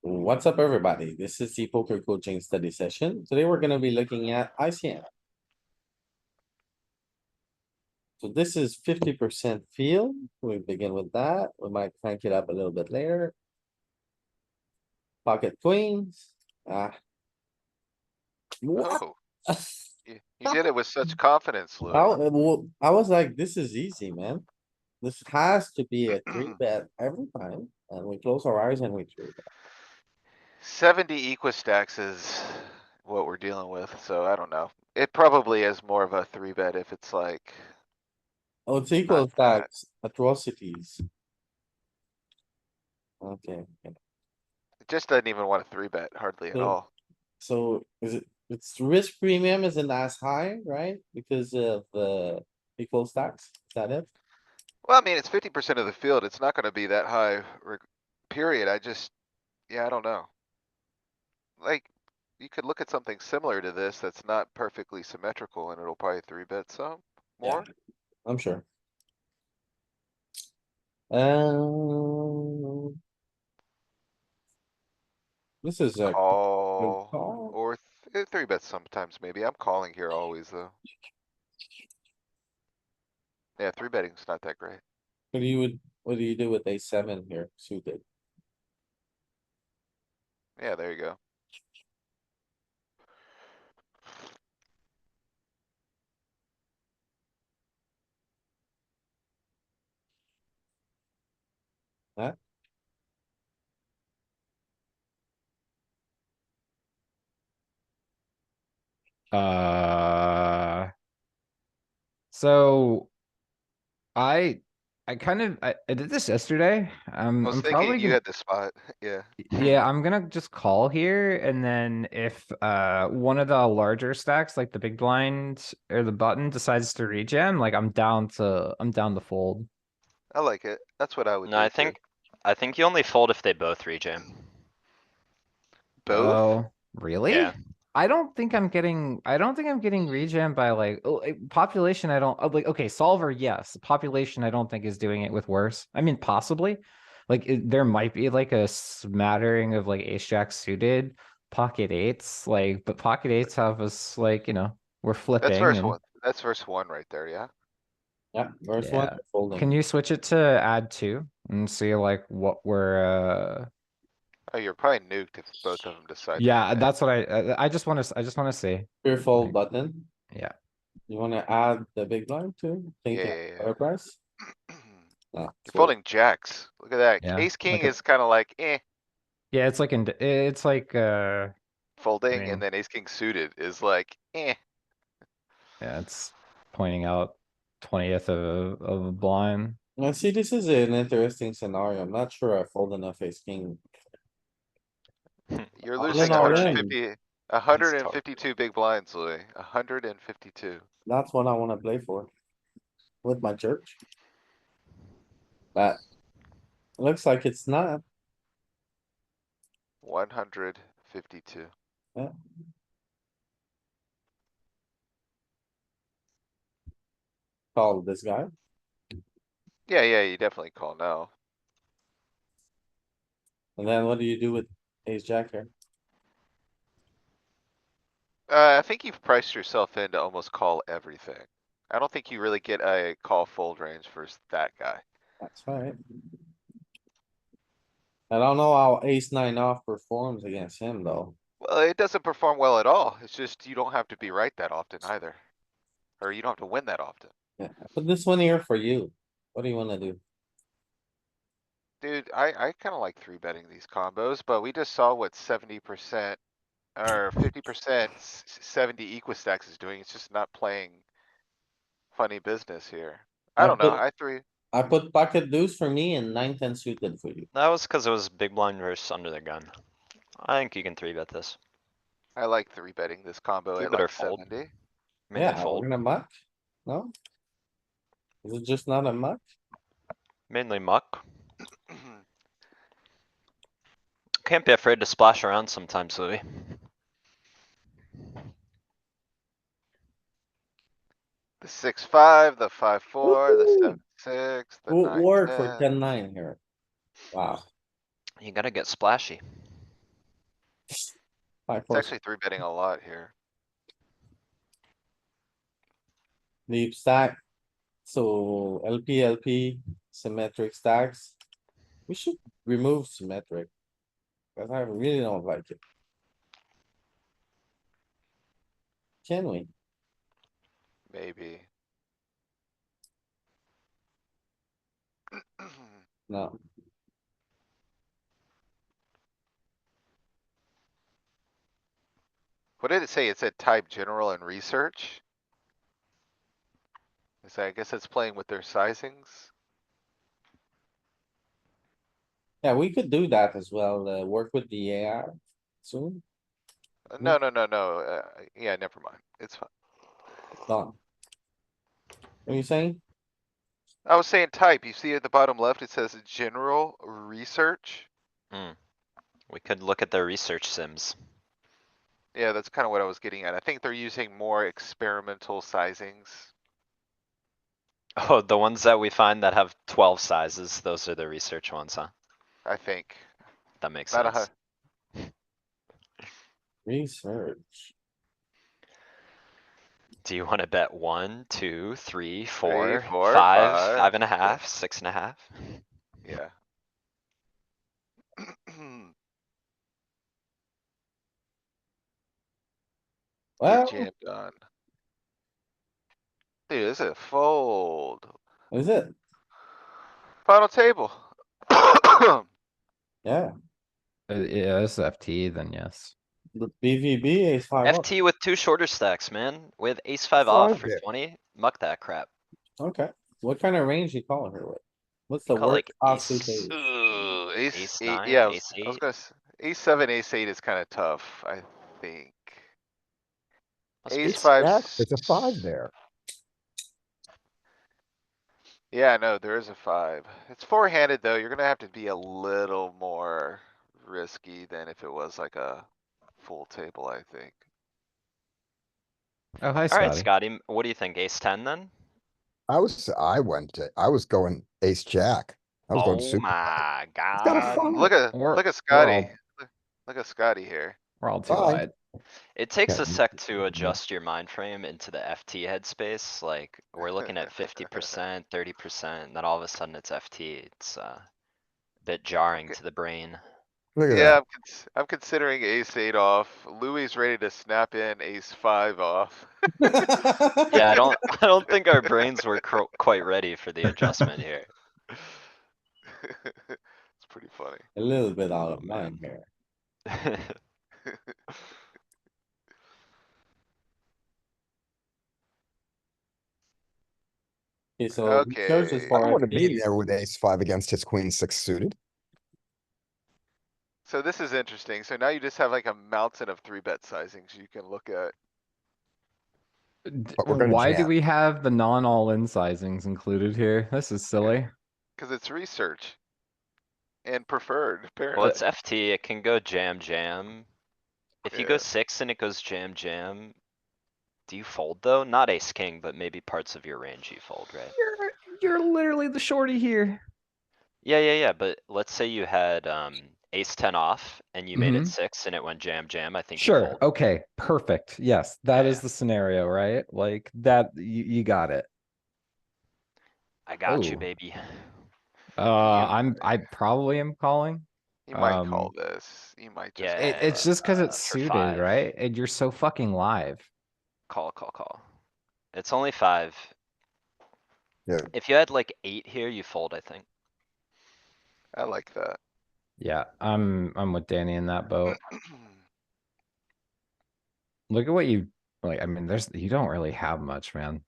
What's up, everybody? This is the poker coaching study session. Today we're gonna be looking at ICM. So this is 50% field. We begin with that. We might crank it up a little bit later. Pocket queens. Ah. What? Oh, you did it with such confidence, I, Louis. I was like, this is easy, man. This has to be a three bet every time. And we close our eyes and we three bet. 70 Equistacks is what we're dealing with, so I don't know. It probably is more of a three bet if it's like Oh, it's not equal that. stacks, atrocities. Okay. It just doesn't even want a three bet hardly at So all. So is it, it's risk premium isn't as high, right? Because of the equal stacks, is that it? Well, I mean, it's 50% of the field. It's not gonna be that high, period. Yeah, I don't know. Like, you could look at something similar to this that's not perfectly symmetrical and it'll probably three bet some Yeah, more. I'm sure. Um, this is a good Call call. or three bets sometimes maybe. I'm calling here always though. Yeah, three betting's not that great. What do you do with a 7 here suited? Yeah, there you go. Huh? Uh, so I I did this yesterday. I was I'm thinking probably you gonna had the spot. Yeah. yeah, I'm gonna just call here, and then if one of the larger stacks, like the big blind or the button, decides to rejam, like I'm down to fold. I like it. That's what I would No, do too. I think you only fold if they both rejam. Both? Oh, really? Yeah. I don't think I'm getting rejammed by population. I don't like, okay, solver, yes. Population, I don't think is doing it with worse. I mean, possibly. There might be like a smattering of like ace jack suited pocket eights, but pocket eights have us we're That's flipping verse and one. That's verse one right there, yeah? Yeah, first one yeah. folding. Can you switch it to add two and see like what we're Oh, you're probably nuked if both of them decide to yeah, rejam. that's what I just want to see. Pure fold Like, button. yeah. You wanna add the big blind too? Yeah, Thinking yeah, better price? yeah. Yeah, You're fold. folding jacks. Look at that. Yeah. Ace king is kinda like, Yeah, it's like I folding, and mean, then ace king suited is like, yeah, it's pointing out 20th of a blind. Now, see, this is an interesting scenario. I'm not sure I fold enough ace king. You're All in, losing all in. 152 big blinds, Louis. 152. That's what I wanna play for with my church. But looks like it's not. 152. Yeah. Call this guy. Yeah, yeah, you definitely call now. And then what do you do with ace jack here? I think you've priced yourself in to almost call everything. I don't think you really get a call fold range versus that guy. That's right. I don't know how ace 9 off performs against him, though. Well, it doesn't perform well at all. It's just you don't have to be right that often either. Or you don't have to win that often. Yeah, I put this one here for you. What do you wanna do? Dude, I kinda like three betting these combos, but we just saw what 70% or 50% 70 Equistacks is doing. It's just not playing funny business here. I I don't know. put, three. I put pocket deuce for me and 9-10 suited for you. That was because it was big blind versus under the gun. I think you can three bet this. I like three betting this combo Three at bet or like fold. 70. Mainly Yeah, we're fold. gonna muck. No? Is it just not a muck? Mainly muck. Can't be afraid to splash around sometimes, Louis. The 6-5, the 5-4, the Woo! 7-6, the Would work for 9-10. 10-9 here. Wow. You gotta get splashy. Five, It's four, actually three betting a lot here. deep stack. So LP, symmetric stacks. We should remove symmetric. Cause I really don't like it. Can we? Maybe. No. What did it say? It said type general and research? So I guess it's playing with their sizings. Yeah, we could do that as well, work with the AI soon. No, yeah, never mind. It's fine. Done. What are you saying? I was saying type. You see at the bottom left, it says general research. We could look at their research sims. Yeah, that's kind of what I was getting at. I think they're using more experimental sizings. Oh, the ones that we find that have 12 sizes, those are the research ones, huh? I think. That makes Not a sense. Research. Do you wanna bet 1, 2, 3, 3, 4, 4, 5, 5. 5.5, 6.5? Yeah. Get Well, jammed on. Dude, this is a fold. is it? Final table. Yeah, Yeah, it's FT, then yes. the BVB is five up. FT with 2 shorter stacks, man. With ace 5 Five off for there. 20, muck that crap. Okay, what kind of range you calling her with? What's the Call worst like offsuit ace ace? Ooh, ace Ace eight, 9, yeah, ace I was 8. gonna, ace seven, ace eight is kinda tough, I think. Must be Ace Ace five. jack, it's a five there. Yeah, no, there is a five. It's four-handed though. You're gonna have to be a little more risky than if it was like a full table, I think. Oh, hi, Alright, Scotty. Scotty, what do you think? Ace 10 then? I was going ace jack. I was going Oh super. my got a god. five. Look at We're Scotty. all Look at Scotty here. we're all too Bye. wide. It takes Yeah, a sec to adjust your mind frame into the FT headspace, like, we're looking at 50%, 30%, and then all of a sudden it's FT. It's a bit jarring to the brain. Look at Yeah, that. I'm considering ace eight off. Louis is ready to snap in ace five off. Yeah, I don't think our brains were quite ready for the adjustment here. It's pretty funny. A little bit out Oh, of line here. Okay, so research is Okay, I for don't want to be FT. there with ace five against his queen six suited. so this is interesting. So now you just have like a mountain of three bet sizings you can look at. But we're gonna Why do jam. we have the non-all-in sizings included here? This is silly. Cause it's research. And preferred, Well, apparently. it's FT, it can go jam, jam. If you go Yeah. 6 and it goes jam, jam, do you fold though? Not ace king, but maybe parts of your range you fold, right? You're literally the shorty here. Yeah, but let's say you had, ace 10 off and you made it Mhm. 6 and it went jam, jam, I think you Sure, fold. okay, perfect. Yes, that is Yeah. the scenario, right? Like that, you got it. I got you, Oh. baby. I probably am calling. You might call this. You might just call Yeah, It's that. just cuz it's for suited, 5. right? And you're so fucking live. Call. It's only 5. Yeah. If you had like 8 here, you fold, I think. I like that. Yeah, I'm with Danny in that boat. Look at what you like. I mean, you don't really have much, man.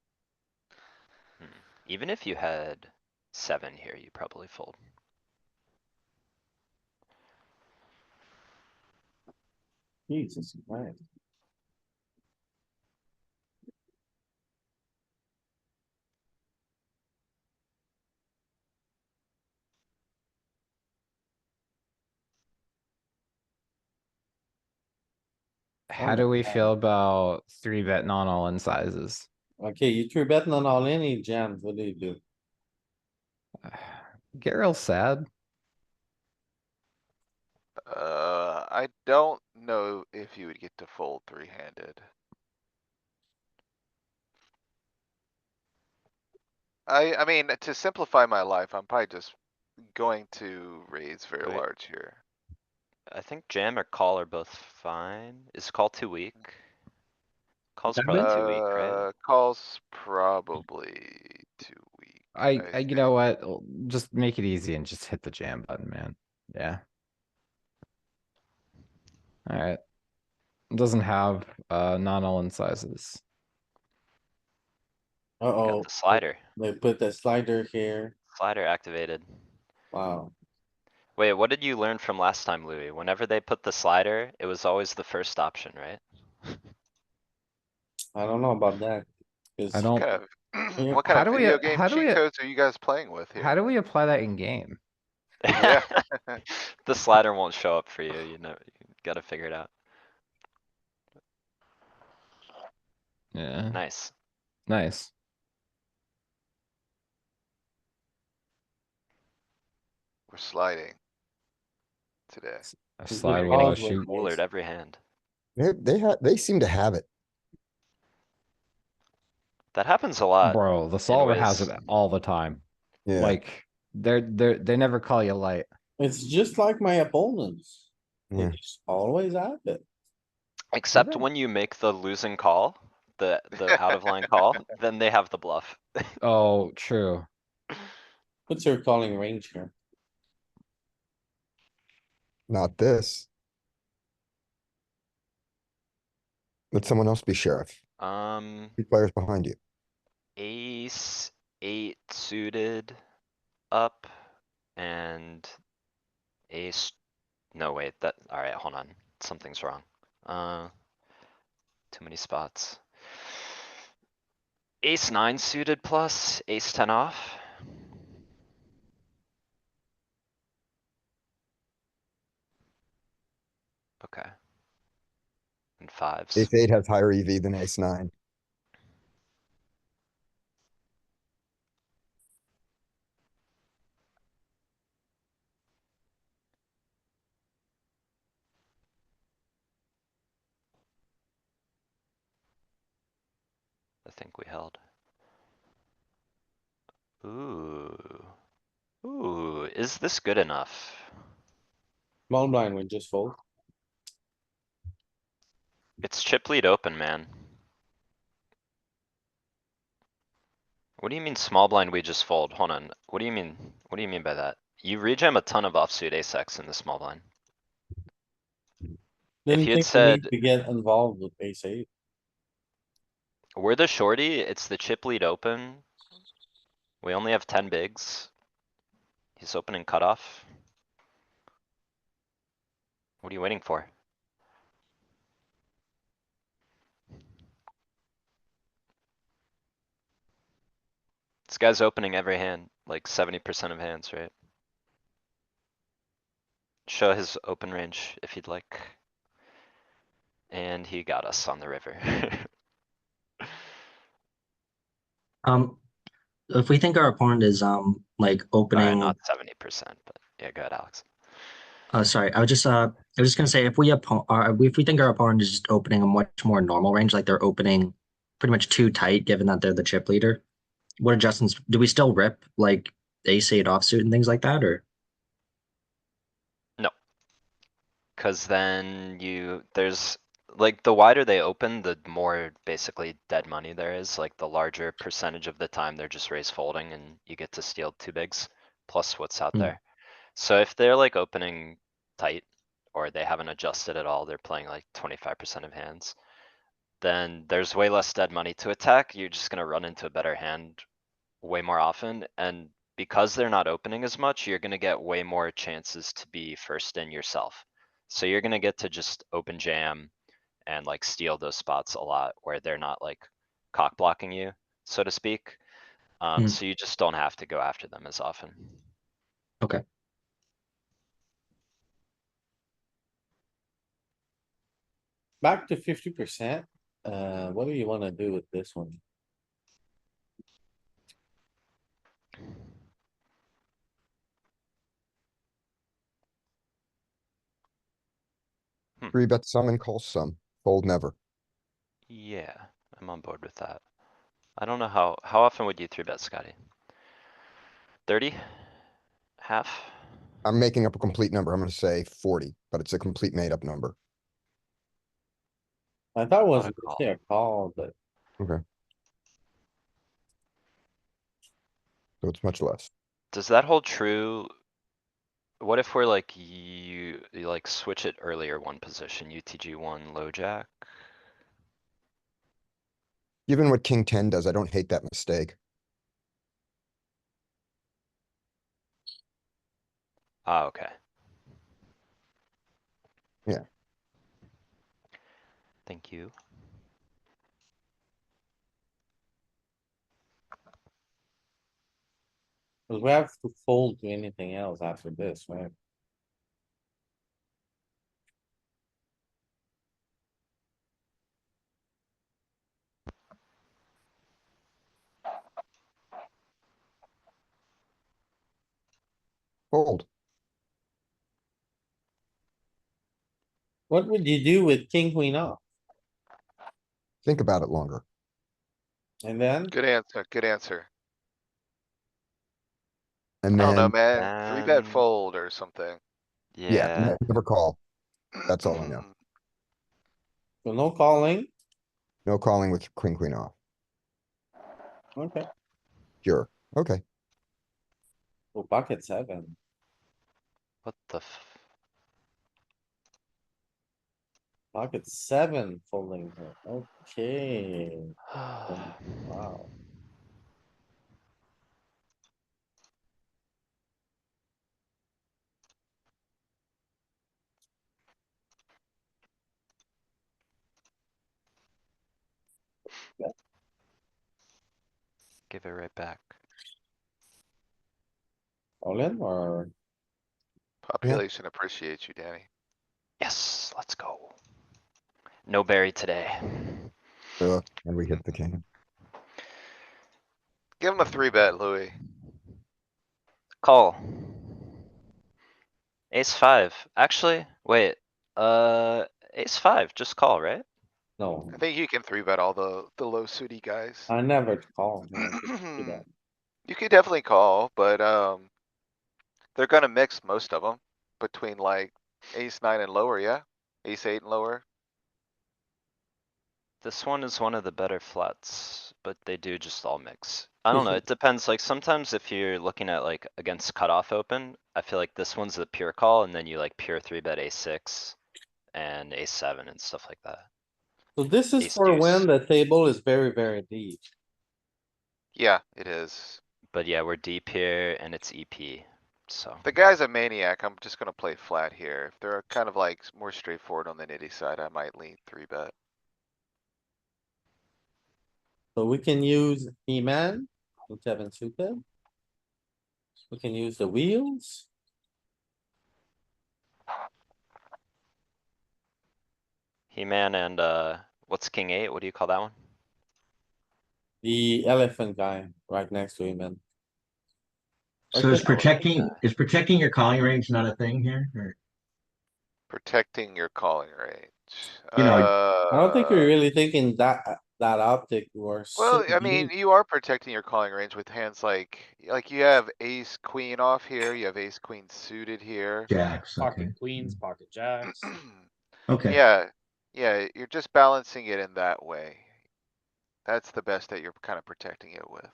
Even if you had 7 here, you probably fold. Jesus Christ. How Oh do my we God. feel about 3-bet non-all-in sizes? Okay, you three betting on all any jams, what do you do? Get real sad. I don't know if you would get to fold three-handed. I mean, to simplify my life, I'm probably just going to raise very Wait. large here. I think jam or call are both fine. Is call too weak? Call's Jam probably it? too weak, right? Call's probably too weak. I, you know what? Just make it easy and just hit the jam button, man. Yeah. Alright. Doesn't have, non-all-in sizes. Got Uh-oh, the slider. they put the slider here. Slider activated. Wow. Wait, what did you learn from last time, Louis? Whenever they put the slider, it was always the first option, right? I don't know about that. I 'Cause don't, Kind of, Yeah. what kind how of do we, video game how do cheat we, codes are you guys playing with how here? do we apply that in game? Yeah. The slider won't show up for you, you know, you gotta figure it out. Yeah, Nice. nice. We're sliding today. A Is slide it with a Oswald? shoot. Coolered every hand. They seem to have it. That happens a lot. Bro, the solver has ways- it all the time. Yeah, Like, they never call you light. It's just like my opponents. They Yeah. just always have it. Except they? when you make the losing call, the out of line call, then they have the bluff. Oh, true. What's your calling range here? not this. Let someone else be sheriff. 3 players behind you. Ace, eight suited up and ace, no, wait, alright, hold on, something's wrong. Too many spots. Ace nine suited plus, ace ten off. Okay. And fives. Ace 8 has higher EV than ace 9. I think we held. Ooh. Ooh, is this good enough? Small blind would just fold. It's chip lead open, man. What do you mean small blind we just fold? Hold on, what do you mean? What do you mean by that? You rejam a ton of offsuit ace X in the small blind. If Didn't you had think you need said, to get involved with ace eight. we're the shorty, it's the chip lead open. We only have 10 bigs. He's opening cutoff. What are you waiting for? This guy's opening every hand, like 70% of hands, right? Show his open range if you'd like. And he got us on the river. If we think our opponent is like Alright, opening, not 70%, but yeah, go ahead, Alex. sorry, I was just gonna say if we think our opponent is just opening a much more normal range, like they're opening pretty much too tight, given that they're the chip leader. What adjustments do we still rip like ace eight offsuit and things like that, or? Cause then there's, like, the wider they open, the more basically dead money there is, like the larger percentage of the time they're just raise folding and you get to steal two bigs, plus what's out Hmm. there. So if they're like opening tight, or they haven't adjusted at all, they're playing like 25% of hands. Then there's way less dead money to attack, you're just gonna run into a better hand way more often, and because they're not opening as much, you're gonna get way more chances to be first in yourself. So you're gonna get to just open jam and like steal those spots a lot where they're not like cock blocking you, so to speak. Hmm. So you just don't have to go after them as often. Okay. Back to 50%. What do you wanna do with this one? Three bet some and call some, fold never. Yeah, I'm on board with that. I don't know how often would you three bet, Scotty? 30? Half? I'm making up a complete number. I'm gonna say 40, but it's a complete made up number. I thought it was Not a call. mostly a call, but Okay. So it's much less. Does that hold true? What if we're like, you like switch it earlier one position, UTG one, low jack? Given what king 10 does, I don't hate that mistake. Ah, okay. Yeah. Thank you. we have to fold to anything else after this, right? Fold. What would you do with king, queen off? Think about it longer. And then, Good answer, good answer. And I don't know, then, man. Three bet Then, fold or something. yeah, yeah, never call. That's all I know. so no calling, No calling with queen off. okay, Sure. Okay. so pocket seven. what the f? Pocket seven folding here, okay. Wow. Give it right back. All in or Population appreciates you, Danny. Yes, let's go. No berry today. And we hit the king. Give him a three bet, Louis. Call. Ace five, actually, wait, ace five, just call, right? no? I think you can three bet all the low suited guys. I never call. No, just do that. You could definitely call, but, they're gonna mix most of them between like ace nine and lower, yeah? Ace eight and lower. This one is one of the better flats, but they do just all mix. I don't know, it depends, like sometimes if you're looking at like against cutoff open, I feel like this one's the pure call and then you like pure three bet ace six and ace seven and stuff like that. So this is Ace for deuce. when the table is very, very deep. Yeah, it is. But yeah, we're deep here and it's EP, so. The guy's a maniac. I'm just gonna play flat here. If they're kind of like more straightforward on the nitty side, I might lean three bet. So we can use E-man, with seven suited. We can use the wheels. He-Man and what's king eight? What do you call that one? The elephant guy right next to him and. So is Elephant protecting your calling range not a thing here? Or, Protecting your calling range. You know, I don't think you're really thinking that optic or so Well, I mean, deep. you are protecting your calling range with hands like you have ace queen off here, you have ace queen suited here. jacks, okay. Pocket queens, pocket jacks. Okay, Yeah, yeah, you're just balancing it in that way. That's the best that you're kind of protecting it with.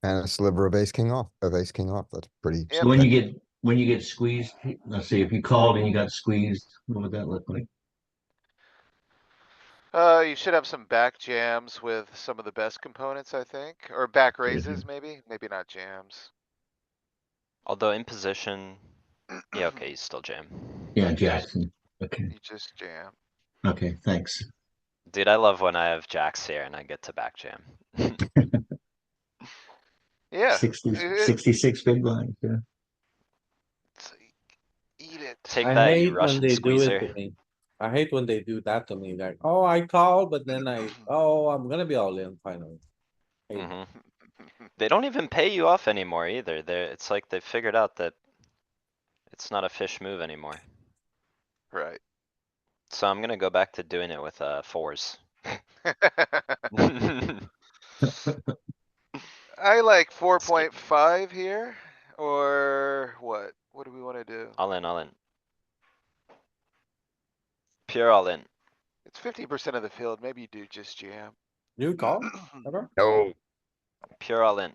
And a sliver of ace king off, That's pretty. Yep. so when you get squeezed, let's see, if you called and you got squeezed, what would that look like? You should have some back jams with some of the best components, I think, or back raises, maybe not jams. Although in position, yeah, okay, you still jam. Yeah, You just- Jackson. Okay, You just jam. okay, thanks. Dude, I love when I have jacks here and I get to back jam. Yeah. 66 big blinds, yeah. Eat it. Take I that, you hate when Russian they do it to squeezer. me. I hate when they do that to me, like, oh, I called, but then I'm gonna be all in finally. Hate it. Hmm. They don't even pay you off anymore either. It's like they figured out that it's not a fish move anymore. Right. So I'm gonna go back to doing it with, fours. I like 4.5 here, or what? What do we wanna do? All in, all in. Pure all in. It's 50% of the field, maybe you do just jam. You call, ever? No, Pure all in.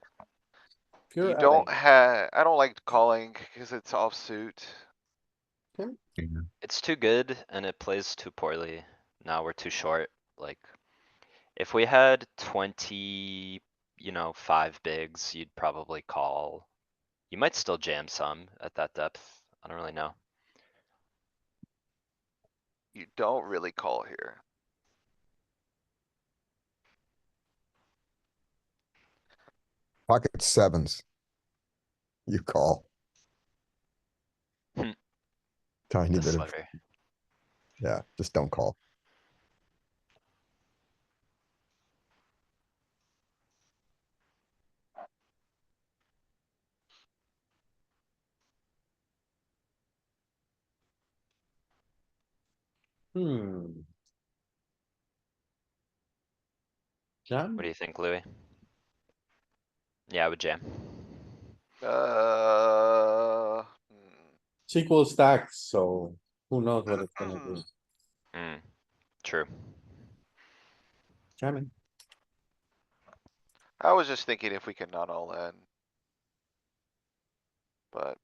You Pure don't LA. I don't like calling cuz it's offsuit. It's too good and it plays too poorly. Now we're too short, like. If we had 20, 5 bigs, you'd probably call. You might still jam some at that depth. I don't really know. You don't really call here. pocket sevens. You call. Hmm. Tiny The bit of, sliver. yeah, just don't call. Hmm. Jam? What do you think, Louis? Yeah, I would jam. It's equal stacks, so who knows what it's gonna do. Hmm, true. Jamming. I was just thinking if we can not all in. But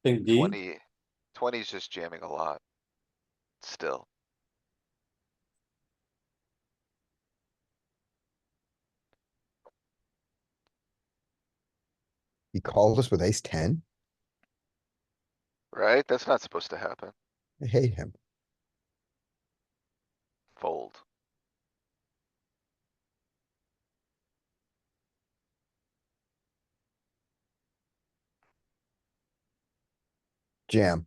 Think D, 20 is just jamming a lot. Still. He called us with ace ten. Right? That's not supposed to happen. I hate him. Fold. Jam.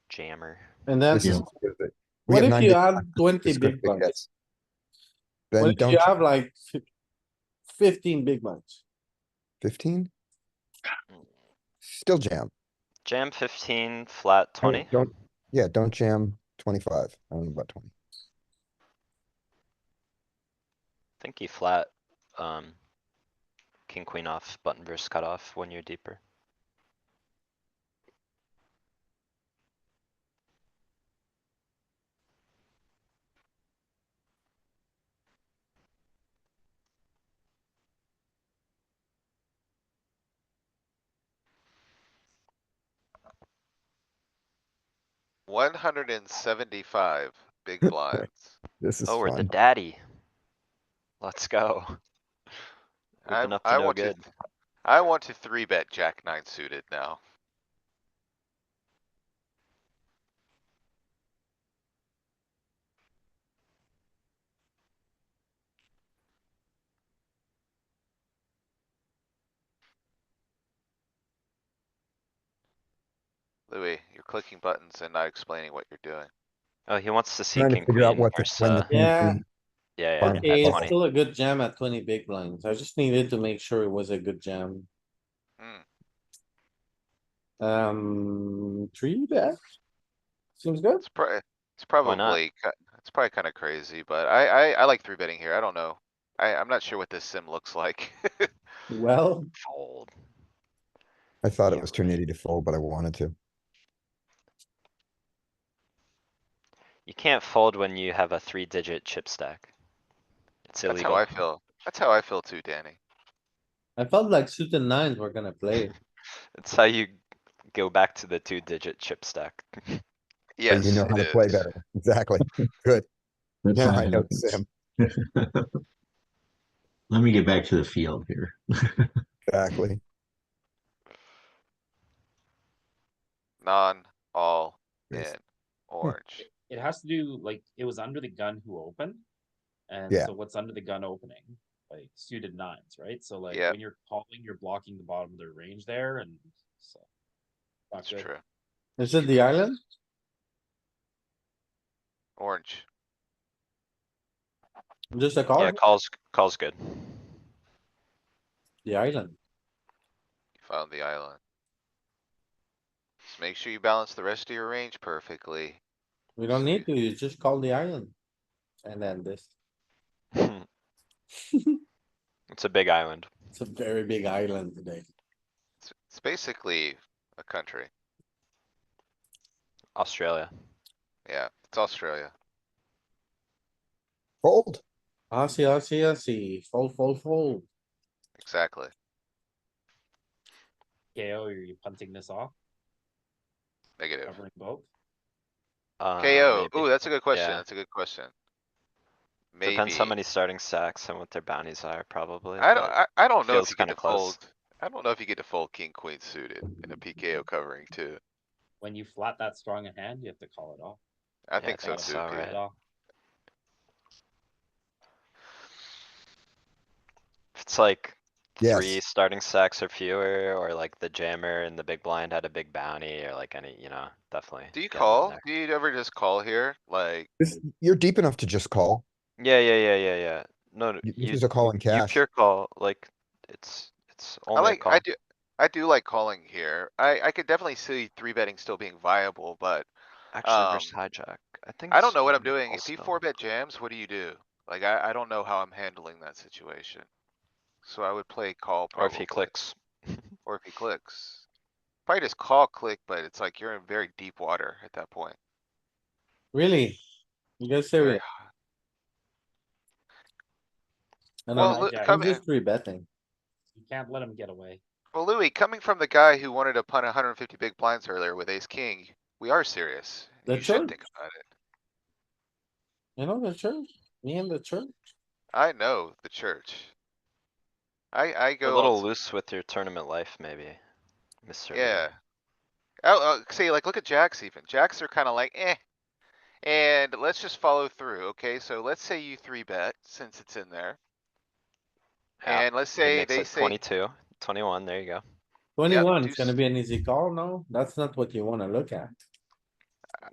Jammer. and then This is. Yeah. stupid. We what have if nine you big have 20 blinds, big blinds? yes. What Then if you don't have like 15 big blinds? 15, still jam. Jam 15, flat 20. Don't, yeah, don't jam 25. I don't know about 20. Think you flat, king, queen off, button versus cutoff when you're deeper. One hundred and 75 big blinds. This is Oh, we're the fun. daddy. Let's go. We've been up to I no want to, good. I want to 3-bet jack nine suited now. Louis, you're clicking buttons and not explaining what you're doing. Oh, he wants to see Trying to king, figure out queen what to, versus, when the king, Yeah. queen. yeah, Fine. at Okay, it's 20. still a good jam at 20 big blinds. I just needed to make sure it was a good jam. Hmm. 3 bet? Seems good. It's probably, Why not? it's probably kinda crazy, but I like 3-betting here. I don't know. I'm not sure what this sim looks like. Well, Fold. I thought it Yeah, was too nitty to fold, but I wanted to. You can't fold when you have a 3-digit chip stack. It's That's how illegal. I feel. That's how I feel too, Danny. I felt like suited nines were gonna play. It's how you go back to the 2-digit chip stack. So you Yes, know it how to play is. better. Exactly. Good. That's Now how I it know happens. Sim. Let me get back to the field here. Exactly. Non, all, Yes. in, orange. It has to do like it was under the gun who opened. And Yeah. so what's under the gun opening? Like suited nines, right? So like Yep. when you're calling, you're blocking the bottom of their range there and so. Not That's good. true. Is it the island? Orange. Just a Yeah, call? call's good. The island. Found the island. Just make sure you balance the rest of your range perfectly. We don't So need to, you just call the island. And then this, It's a big island. it's a very big island today. It's basically a country. Australia. Yeah, it's Australia. Fold. I see. Fold. Exactly. KO, are you punting this off, Negative. covering both? KO. Maybe. Ooh, that's a good question. Yeah. That's a good question. Depends how Maybe. many starting stacks and what their bounties are probably, I don't, but I don't know if feels you get kinda to close. fold. I don't know if you get to fold king, queen suited in a PKO covering too. When you flat that strong a hand, you have to call it off. I Yeah, I think so think too, so, Pete. right? It off. If it's like three Yes. starting stacks or fewer, or like the jammer and the big blind had a big bounty, or like any, definitely. Do you getting in call? there. Do you ever just call here? Like, You're deep enough to just call. Yeah. No, no, This is a call in you cash. pure call, like, it's I only a like, call. I do like calling here. I could definitely see three betting still being viable, but, Actually, versus hijack, I think I don't it's know what I'm only a doing. call If he still. four bet jams, what do you do? Like, I don't know how I'm handling that situation. So I would play call Or if he probably, clicks. or if he clicks. Probably just call click, but it's like you're in very deep water at that point. Really? You guys Very serious? And Well, I'm look, hijack. I'm just three betting. You can't let him get away. Well, Louis, coming from the guy who wanted to punt 150 big blinds earlier with ace king, we are serious. The You should church. think about it. You know the church? Me and the church? I know the church. I A go on, little loose with your tournament life, maybe, Mr. Louis. yeah. Oh, see, like, look at jacks even. Jacks are kinda like, eh. And let's just follow through, okay? So let's say you three bet since it's in there. Yeah, And let's he say makes they it say, 22, 21, there you go. yep, 21, it's gonna deuce. be an easy call, no? That's not what you wanna look at.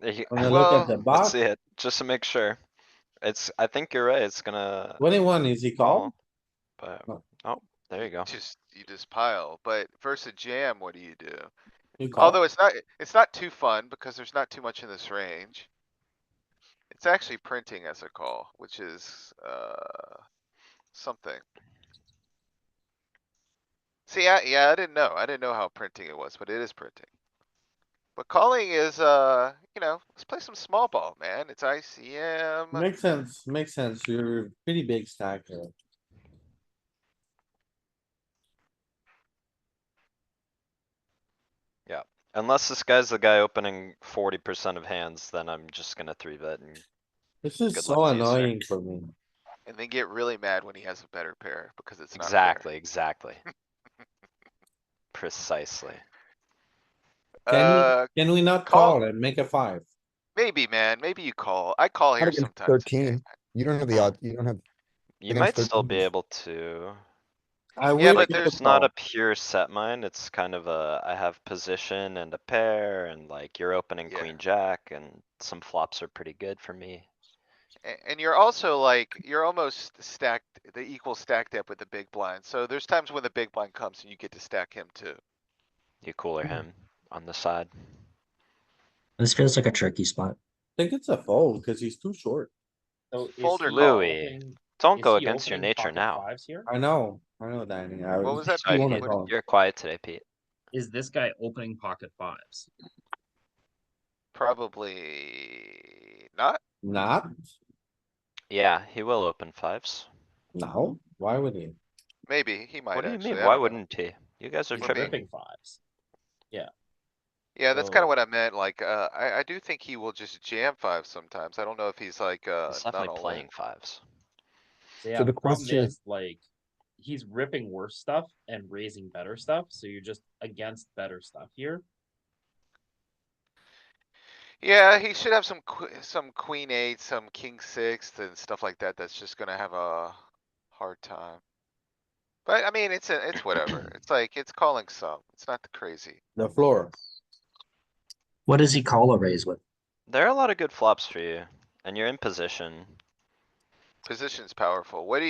There you- Wanna look at Well, the Let's box, see it, just to make sure. I think you're right, it's gonna 21 easy call? call, but, No. oh, there you go. you just pile, but versus jam, what do you do? You call? Although it's not too fun because there's not too much in this range. It's actually printing as a call, which is, something. See, yeah, I didn't know. I didn't know how printing it was, but it is printing. But calling is, let's play some small ball, man. It's ICM. Makes sense. You're pretty big stack here. Yeah, unless this guy's the guy opening 40% of hands, then I'm just gonna three bet and This is good so luck to you, sir. annoying for me. And then get really mad when he has a better pair because it's not fair. Exactly. Precisely. Can we not Call, call and make a 5? maybe, man. Maybe you call. I call Not here against sometimes. 13. You don't have the odd, you don't have. You Against might still 13. be able to. I Yeah, will. but make a there's It's not call. a pure set mine, it's kind of I have position and a pair, and like you're opening Yeah. queen jack, and some flops are pretty good for me. And you're also like, you're almost stacked, the equal stacked up with the big blind. So there's times when the big blind comes and you get to stack him too. You cooler him on the side. This feels like a tricky spot. I think it's a fold cause he's too short. So is Fold or he call? Louis, opening? don't Is go he against your opening nature pocket now. fives here? I know, Danny. What was that, You Pete? wanna What- call. You're quiet today, Pete. Is this guy opening pocket fives? Probably not. Not? Yeah, he will open fives. No, why would he? Maybe, he might What do you actually. mean? I Why don't know. wouldn't he? You guys are He's We're being- tripping. ripping fives. Yeah, that's kinda So- what I meant. Like, I do think he will just jam five sometimes. I don't know if he's like, He's not definitely all in. playing fives. So yeah, the the problem question- is like he's ripping worse stuff and raising better stuff, so you're just against better stuff here. Yeah, he should have some queen eight, some king six and stuff like that. That's just gonna have a hard time. But I mean, it's whatever. It's like, it's calling some. It's not crazy. The floor. What does he call or raise with? There are a lot of good flops for you, and you're in position. Position's powerful. What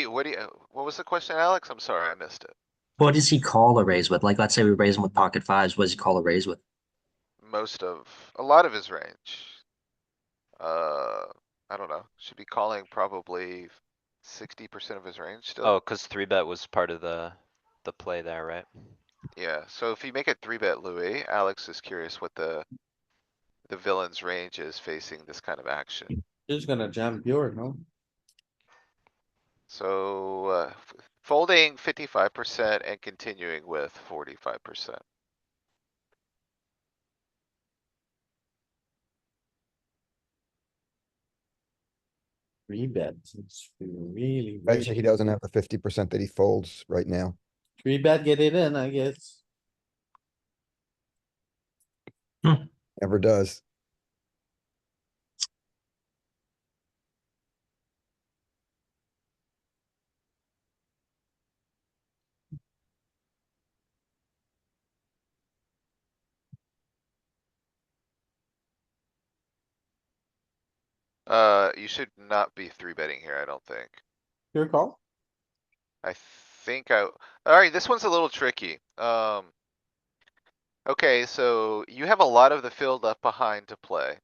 was the question, Alex? I'm sorry, I missed it. What does he call or raise with? Like, let's say we raise him with pocket fives. What does he call or raise with? a lot of his range. I don't know, should be calling probably 60% of his range still. Oh, cuz 3-bet was part of the play there, right? Yeah, so if you make it 3-bet Louis, Alex is curious what the villain's range is facing this kind of action. Just gonna jam pure, no? So, folding 55% and continuing with 45%. Three bets. It's really, Bet you he really. doesn't have the 50% that he folds right now. Three bet, get it in, I guess. Never does. You should not be 3-betting here, I don't think. Your call? I think alright, this one's a little tricky. Okay, so you have a lot of the field left behind to play,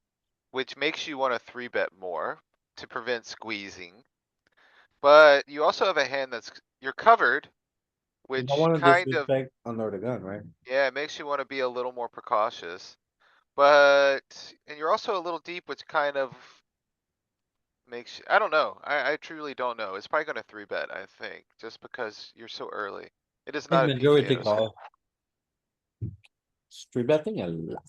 which makes you wanna 3-bet more to prevent squeezing. But you also have a hand you're covered, You which don't wanna kind of, disrespect under the gun, right? yeah, it makes you wanna be a little more precautious. And you're also a little deep, which kind of makes, I don't know. I truly don't know. It's probably gonna 3-bet, I think, just because you're so early. It is And not a majority PKO. call. Three betting a lot.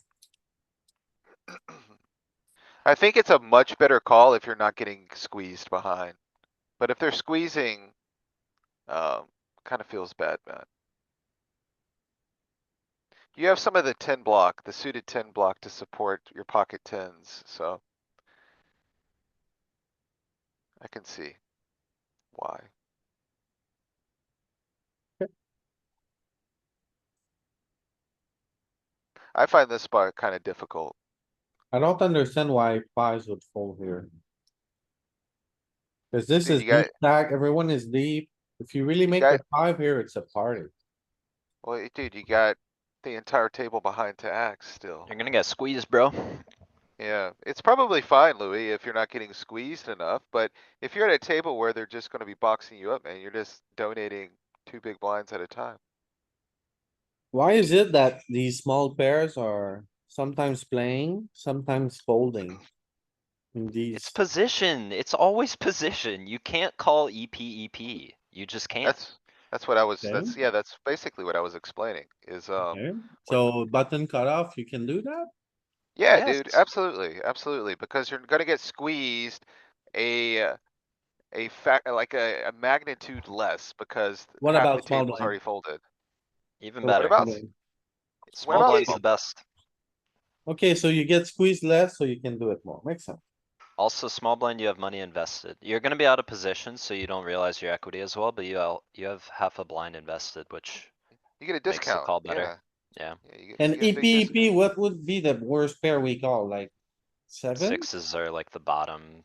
I think it's a much better call if you're not getting squeezed behind. But if they're squeezing, kinda feels bad, man. You have some of the 10 block, the suited 10 block to support your pocket tens, so. I can see why. I find this spot kinda difficult. I don't understand why fives would fold here. Cause this Dude, is deep stack, everyone is deep. If you really make the got- five here, it's a party. Well, dude, you got the entire table behind to axe still. You're gonna get squeezed, bro. Yeah, it's probably fine, Louis, if you're not getting squeezed enough, but if you're at a table where they're just gonna be boxing you up, man, you're just donating 2 big blinds at a time. Why is it that these small pairs are sometimes playing, sometimes folding? In It's these, position. It's always position. You can't call EP. You just can't. That's what I was, Okay. that's basically what I was explaining, is, okay, so button cutoff, you can do that? yeah, Yes. dude, absolutely, because you're gonna get squeezed a, a fact, like a magnitude less, because What half the about small table's blind? already folded. Even So What better. about, Small about blind's small the best. Okay, so you get squeezed less, so you can do it more. Makes sense. Also, small blind, you have money invested. You're gonna be out of position, so you don't realize your equity as well, but you have half a blind invested, which you get a makes the discount, call better. yeah. Yeah. Yeah, you And get a big discount. EP, what would be the worst pair we call, like 7? Sixes are like the bottom.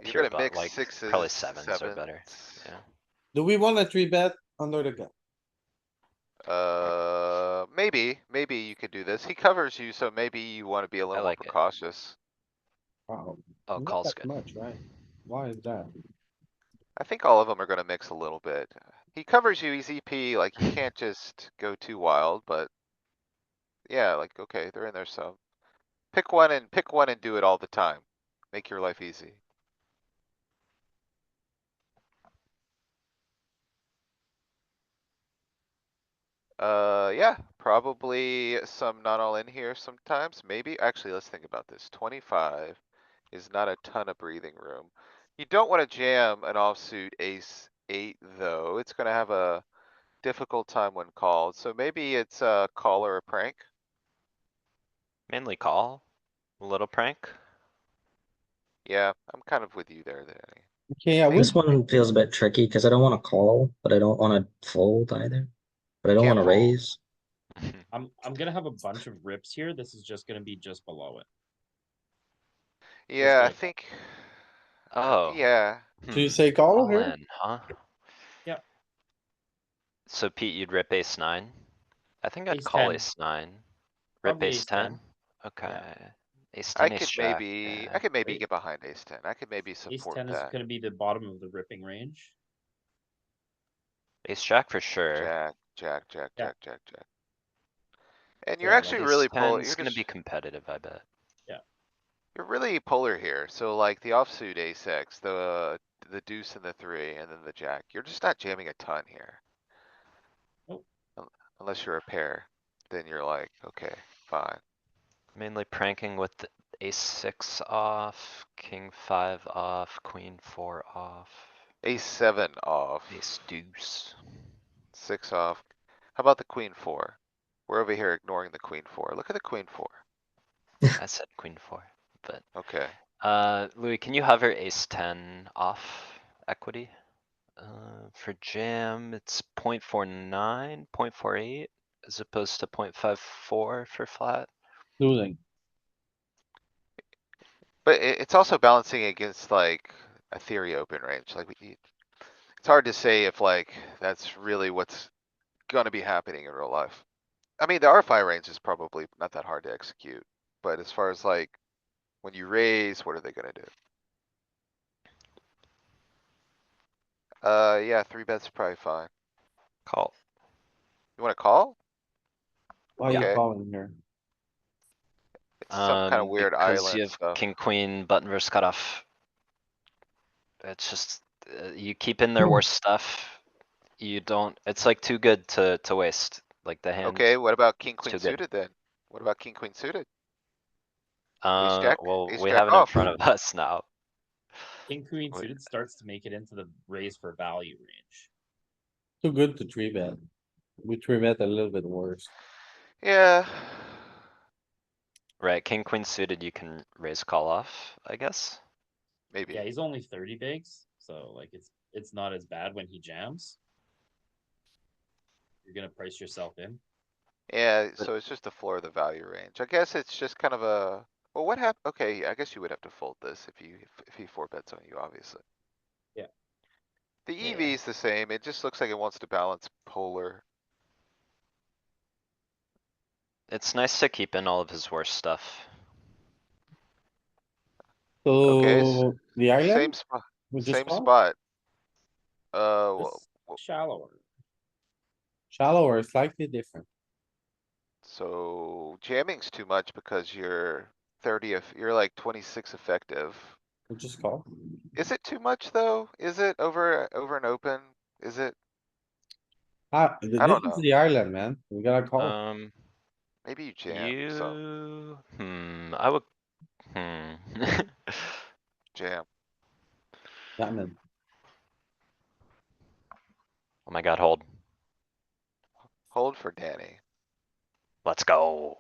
You're Pure gonna mix like sixes, probably sevens are better. sevens. Yeah. Do we want a three bet under the gun? Maybe you could do this. He covers you, so maybe you wanna be a little more like it. precautious. Wow. Oh, Not call's that good. much, right? Why is that? I think all of them are gonna mix a little bit. He covers you, he's EP, like you can't just go too wild, but. Yeah, like, okay, they're in there, so. Pick one and do it all the time. Make your life easy. Yeah, probably some not all in here sometimes, maybe. Actually, let's think about this. 25 is not a ton of breathing room. You don't wanna jam an offsuit ace 8 though. It's gonna have a difficult time when called, so maybe it's a call or a prank. Mainly call, a little prank. Yeah, I'm kind of with you there, Danny. Okay, I think- would, This one feels a bit tricky because I don't want to call, but I don't want to fold either. But I don't Can't want to fold. raise. I'm gonna have a bunch of rips here. This is just gonna be just below it. Yeah, I gonna call. think, Oh. yeah, do you say call All here? in, huh? Yep. So Pete, you'd rip ace 9? I think I'd Ace call 10. ace 9. Rip Probably ace ace 10. 10? Okay. Ace I ten, ace could jack, maybe, I yeah. could maybe Right. get behind ace ten. I could maybe Ace support 10 is that. gonna be the bottom of the ripping range. Ace jack for sure. Jack, jack, jack, Yeah. jack, jack, jack. And So you're yeah, actually like Ace really polar, ten's gonna be competitive, I bet. you're really polar here. So like the offsuit ace X, the deuce and the three, and then the jack. You're just not jamming a ton here. Nope. Unless you're a pair, then you're like, okay, fine. Mainly pranking with the ace six off, king five off, queen four off, Ace seven off, ace deuce. six off. How about the queen four? We're over here ignoring the queen four. Look at the queen four. I said queen four, but, Okay, Louis, can you hover ace ten off equity? For jam, it's 0.49, 0.48, as opposed to 0.54 for flat. Losing. but it's also balancing against like a theory open range. Like it's hard to say if like that's really what's gonna be happening in real life. I mean, the RFI range is probably not that hard to execute, but as far as like when you raise, what are they gonna do? Yeah, three bets is probably fine. Call. You wanna call? Why are you Okay. calling here? It's some kind of weird Because you island have stuff. king, queen, button versus cutoff. It's just, you keep in their worst stuff. You don't, it's like too good to waste, like the hand. Okay, what about king, It's queen too good. suited then? What about king, queen suited? Ace jack, Well, ace we jack have it in off. front of us now. King queen Wait. suited starts to make it into the raise for value range. Too good to three bet. We three bet a little bit worse. Yeah, Right, king, queen suited, you can raise call off, I guess. Yeah, maybe. he's only 30 bigs, so like it's not as bad when he jams. You're gonna price yourself in. Yeah, But- so it's just the floor of the value range. I guess it's just kind of a, well, what okay, I guess you would have to fold this if he four bets on you, obviously. Yeah. The Yeah. EV is the same. It just looks like it wants to balance polar. It's nice to keep in all of his worst stuff. Okay, So the same island, spot, we just same call spot. Just shallower. shallow or slightly different. So jamming's too much because you're 30, if you're like 26 effective. We just call. Is it too much though? Is it over an open? Is it? Ah, I this don't is know. the island, man. We gotta call. Maybe you jam, so I would, jam. Yeah, man. Oh my god, hold. Hold for Danny. Let's go.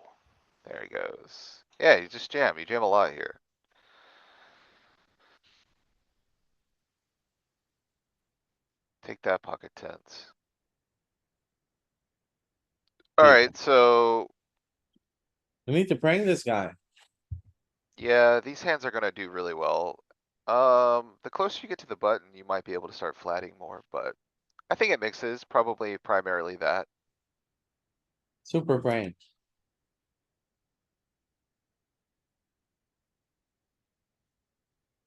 There he goes. Yeah, you just jam. You jam a lot here. Take that pocket tens. Yeah. Alright, so We need to prank this guy. yeah, these hands are gonna do really well. The closer you get to the button, you might be able to start flatting more, but I think it mixes, probably primarily that. Super prank.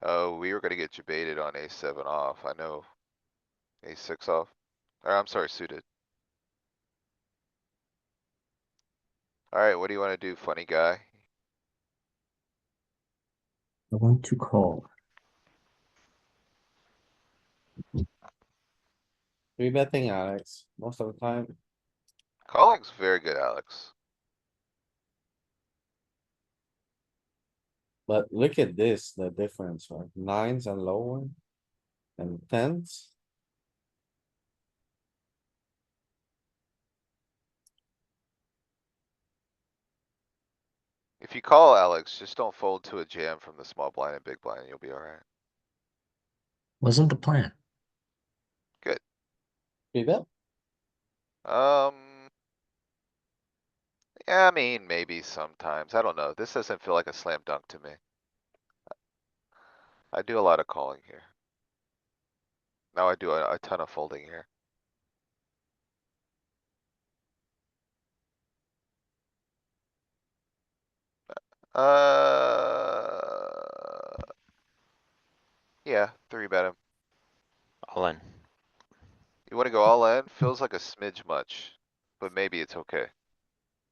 Oh, we were gonna get you baited on ace seven off. I know. Ace six off. Or I'm sorry, suited. Alright, what do you wanna do, funny guy? I want to call. Three betting Alex, most of the time. Calling's very good, Alex. But look at this, the difference, right? Nines and lower. And tens. If you call Alex, just don't fold to a jam from the small blind and big blind, you'll be alright. Wasn't the plan. Good. Three bet. Yeah, I mean, maybe sometimes. I don't know. This doesn't feel like a slam dunk to me. I do a lot of calling here. Now I do a ton of folding here. Yeah, 3-bet him. All in. You wanna go all in? Feels like a smidge much, but maybe it's okay.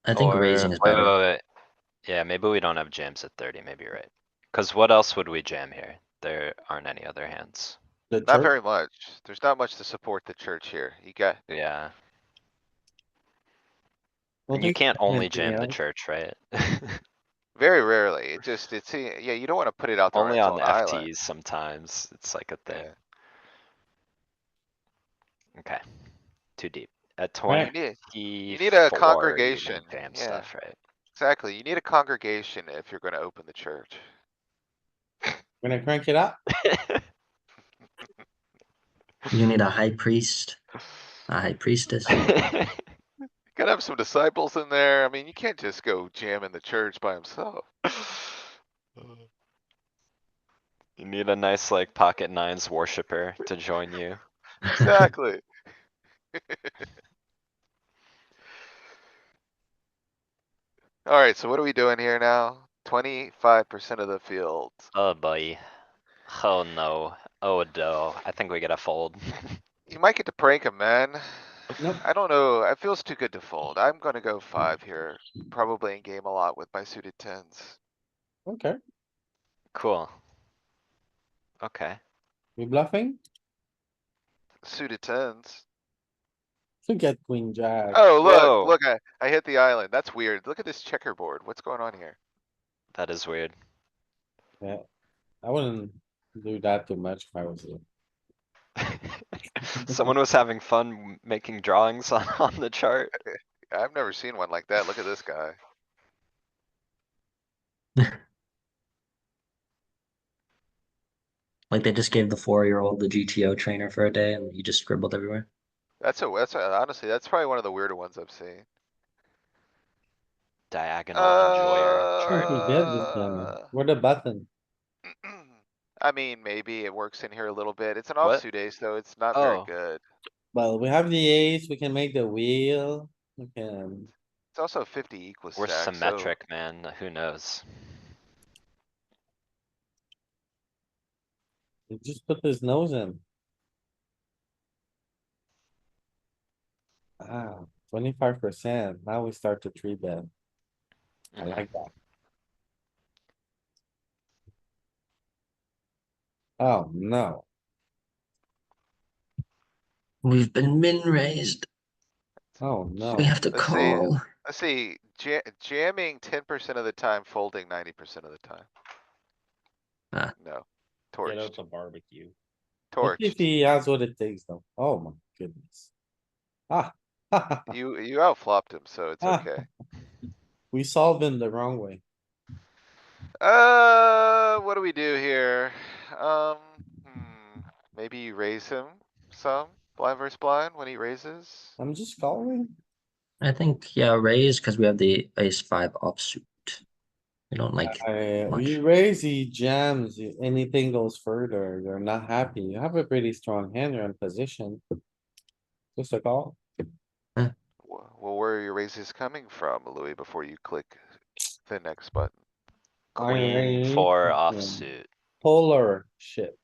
I think Or, raising is wait, better. wait, wait. Yeah, maybe we don't have jams at 30, maybe you're right. Cuz what else would we jam here? There aren't any other hands. The Not church, very much. There's not much to support the church here. You got, Yeah, don't and you think can't only anything jam the else. church, right? very rarely. It just, yeah, you don't wanna put it out there on Only its on own the island. FTs sometimes, it's like a thing. Yeah. Okay, too deep. At Right. You need a 24, you congregation. can jam Yeah, stuff, right? exactly. You need a congregation if you're gonna open the church. Gonna crank it up. You need a high priest, a high priestess. Gotta have some disciples in there. I mean, you can't just go jam in the church by himself. You need a nice like pocket nines worshiper to join you. Exactly. Alright, so what are we doing here now? 25% of the field. Oh boy. Oh no. Oh no. I think we gotta fold. You might get to prank him, man. Nope. I don't know. It feels too good to fold. I'm gonna go 5 here. Probably in game a lot with my suited tens. Okay, Cool. Okay. we bluffing? Suited tens. Forget queen jack. Oh, Whoa. look, I hit the island. That's weird. Look at this checkerboard. What's going on here? That is weird. Yeah, I wouldn't do that too much if I was you. Someone was having fun making drawings on the chart. I've never seen one like that. Look at this guy. Like they just gave the 4-year-old the GTO trainer for a day and he just scribbled everywhere. Honestly, that's probably one of the weirder ones I've seen. Diagonal enjoyer chart. We get this guy. Where the button? I mean, maybe it works in here a little bit. It's an What? offsuit ace, though. It's not very Oh, good. Well, we have the ace, we can make the wheel, we can, It's also 50 equal we're stack, so symmetric, man. Who knows? he just put his nose in. Ah, 25%. Now we start to three bet. I Mhm. like that. Oh, no. We've been min raised. Oh, We no. have to let's see. call. Let's see, jamming 10% of the time, folding 90% of the time. Ah. No, Get out torched, the barbecue. Let's see if torched. he has what it takes though. Oh my goodness. Ah. You outflopped him, so it's Ah. okay. We solved him the wrong way. What do we do here? Um, maybe you raise him some, blind versus blind when he raises. I'm just calling. I think, yeah, raise because we have the ace-5 offsuit. We don't like We much. raise, he jams, anything goes further, you're not happy. You have a pretty strong hand, you're in position. Just a call. Well, where are your raises coming from, Louis, before you click the next button? I Queen raise, four yeah. offsuit. Polar shit. You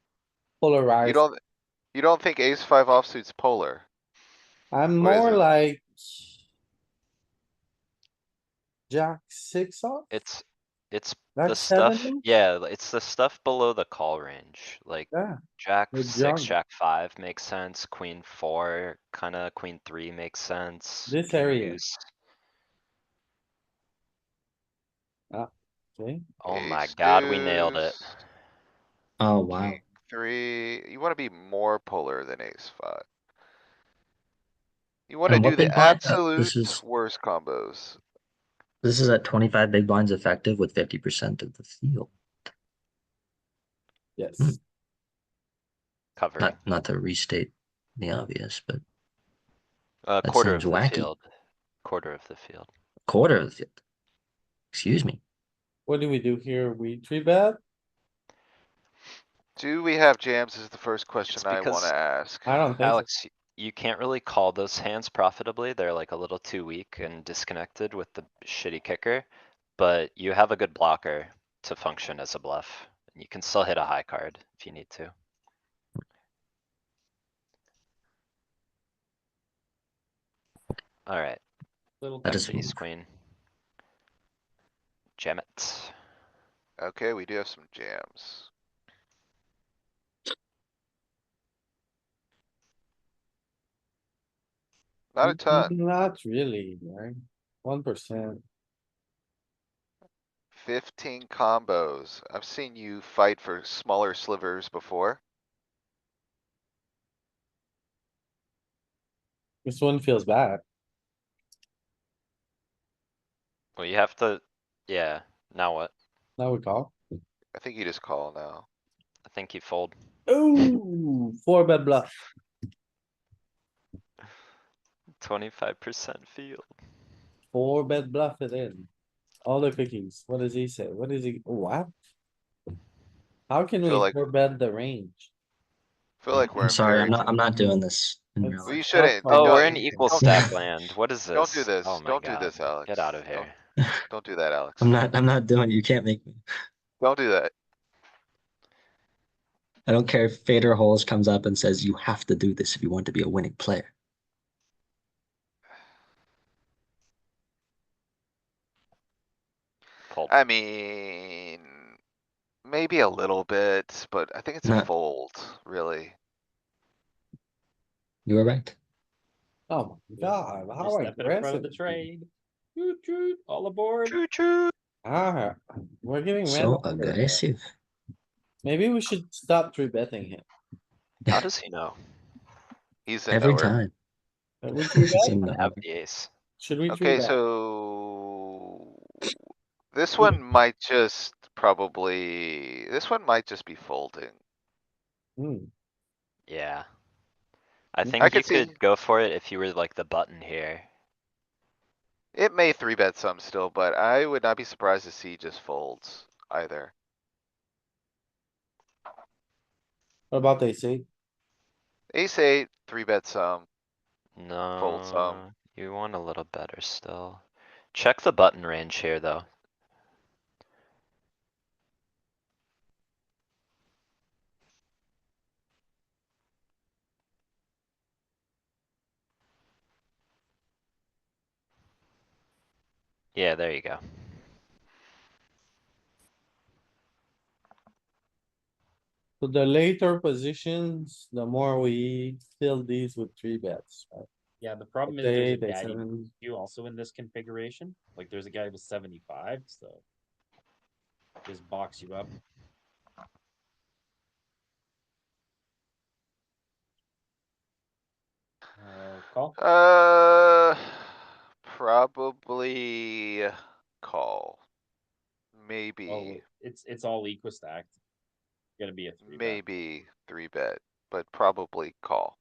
Polarized. don't think ace-5 offsuit's polar? I'm Or is more it? like. Jack 6 off? It's the That's stuff, 7 inch? yeah, it's the stuff below the call range, like Yeah, jack the 6, junk. jack 5 makes sense, queen 4, kinda queen 3 makes sense. This king area. deuce. Okay, Oh my Ace god, we nailed it. deuce, Oh, wow. king 3, you wanna be more polar than ace-5. You wanna And do what big the blind? absolute worst combos. This is at 25 big blinds effective with 50% of the field. yes. Covering. Not to restate the obvious, but that Quarter of seems the wacky. field. Quarter of the field. Quarter of the field. Excuse me. What do we do here? We three bet? Do we have jams is the first question It's I wanna because, ask. I don't think so. Alex, you can't really call those hands profitably. They're like a little too weak and disconnected with the shitty kicker. but you have a good blocker to function as a bluff. You can still hit a high card if you need to. Alright, Little That back is to tempting. ace queen. Jam it. Okay, we do have some jams. Not a ton. Not really, right? 1%. 15 combos. I've seen you fight for smaller slivers before. This one feels bad. Well, you have to, yeah, now what? Now we call. I think you just call now. I think you fold. Ooh, 4-bet bluff. 25% field. 4-bet bluff it in. All the cookies. What does he say? What is he? What? How can Feel we like, 4-bet the range? feel like we're I'm in sorry, very. I'm not doing this in real It's Well, you life. shouldn't. tough Oh, we're call. in equal Don't, stack land. What is don't do this? this. Oh my Don't do god. this, Alex. Get out of Don't, here. don't do that, Alex. I'm not doing, you can't make me. Don't do that. I don't care if Fader Holes comes up and says you have to do this if you want to be a winning player. Fold. I mean, maybe a little bit, but I think it's a No. fold, really. You were right. Oh my god, You're how stepping in front of aggressive. the trade. Choo choo, all aboard. Choo choo. Ah, we're getting ran So over there. aggressive. Maybe we should stop 3-betting him. How does he know? He's in Every nowhere. time. We 3-bet? Seem I to have the ace. Should we Okay, 3-bet? so. This Yeah. one might just probably, this one might just be folding. Hmm, Yeah. I I think you could see- could go for it if you were like the button here. It may 3-bet some still, but I would not be surprised to see just folds either. What about they say? Ace eight, 3-bet some. No, you want a little better still. Check the button range here, though. Yeah, there you go. So the later positions, the more we fill these with 3-bets, right? Yeah, the problem is They, there's a they daddy seven. you also in this configuration. Like there's a guy with 75, so just box you up. Call. Probably call. Oh, Maybe, it's all equa stacked. Gonna be a 3-bet. maybe 3-bet, but probably call.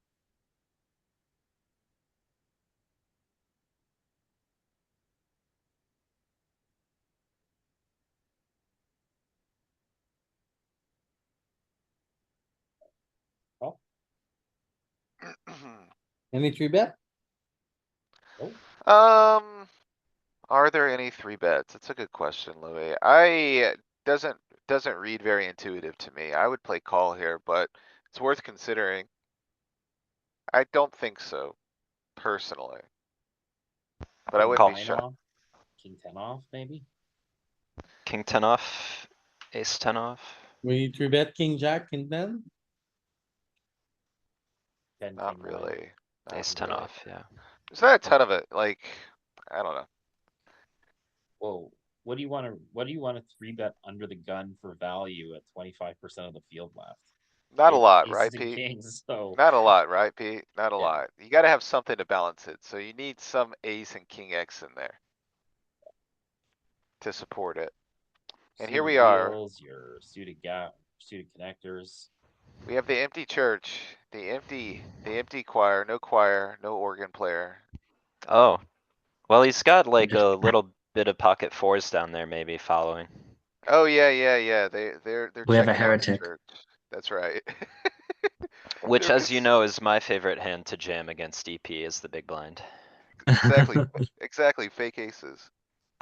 Call. Any 3-bet? Oh, Are there any 3-bets? It's a good question, Louis. Doesn't read very intuitive to me. I would play call here, but it's worth considering. I don't think so, personally. But I king wouldn't be nine shocked. off, king 10 off, maybe. King 10 off, ace 10 off. We 3-bet king, jack, and then? 10 Not king nine. really. Not Ace 10 really. off, yeah. There's not a ton of it, like, I don't know. Whoa, what do you want to 3-bet under the gun for value at 25% of the field left? Not a It's lot, aces right, and Pete? kings, so Not a lot, right, Pete? Not a Yeah. lot. You gotta have something to balance it, so you need some ace and king X in there. To support it. And here suited we are. wheels, your suited suited connectors. We have the empty church, the empty choir, no organ player. Oh, well, he's got like a little bit of pocket fours down there maybe following. Oh, yeah. They're We have a checking out the heretic. church. That's right. Which, They're as you know, is my favorite hand to jam against EP is the big blind. Exactly, exactly, fake aces.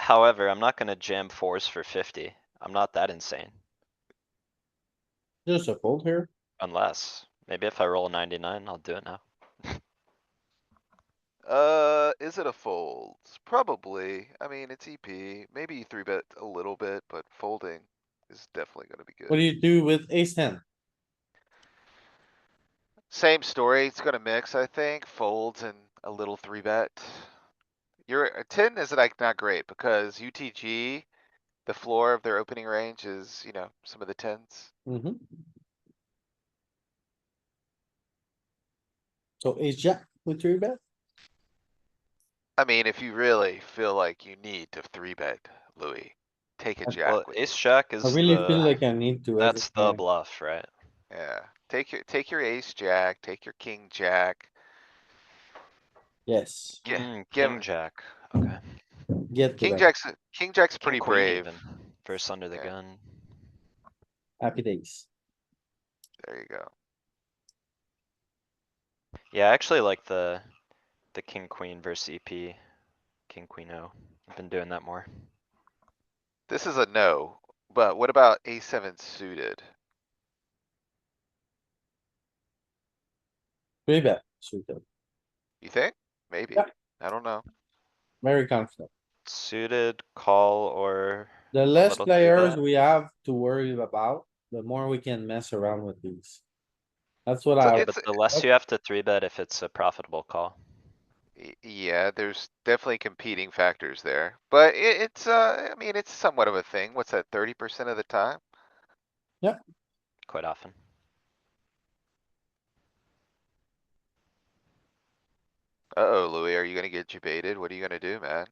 However, I'm not gonna jam fours for 50. I'm not that insane. Just a fold here. Unless, maybe if I roll a 99, I'll do it now. Is it a fold? Probably. I mean, it's EP. Maybe you three bet a little bit, but folding is definitely gonna be What do good. you do with ace ten? Same story. It's gonna mix, I think. Folds and a little three bet. Your 10 is like not great because UTG, the floor of their opening range is, you know, some of the tens. Mm-hmm. So ace jack with three bet? I mean, if you really feel like you need to three bet, Louis, take a Well, Well, jack with ace it. jack I is really feel the, like I need to every that's the time. bluff, right? Yeah, take your ace jack, take your king jack. Yes, Give, give, King jack, okay. get to them. King jack's King pretty queen brave. even, first under the Yeah. gun. Happy days. There you go. Yeah, I actually like the king queen versus EP. King queen O. I've been doing that more. This is a no, but what about A7 suited? Three bet, suited. You think? Maybe. Yeah. I don't know. Very confident. Suited, call, or The a less little three players bet. we have to worry about, the more we can mess around with these. That's what So I, Yeah, it's, but the less you have to three bet if it's a profitable call. yeah, there's definitely competing factors there, but it's, I mean, it's somewhat of a thing. What's that, 30% of the time? Quite often. Uh-oh, Louis, are you gonna get debated? What are you gonna do, man?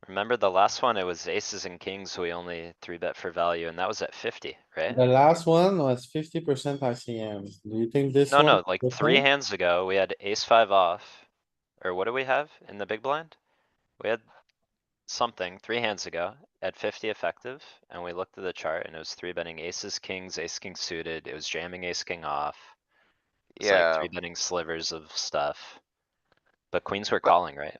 Remember the last one, it was aces and kings, we only three bet for value, and that was at 50, right? the last one was 50% ICM. Do you think this No, one? no, like is 3 different? hands ago, we had ace five off. Or what do we have in the big blind? We had something 3 hands ago at 50 effective, and we looked at the chart and it was three betting aces, kings, ace king suited, it was jamming ace king off. It's like Yeah, three betting slivers of stuff. But queens were but, calling, right?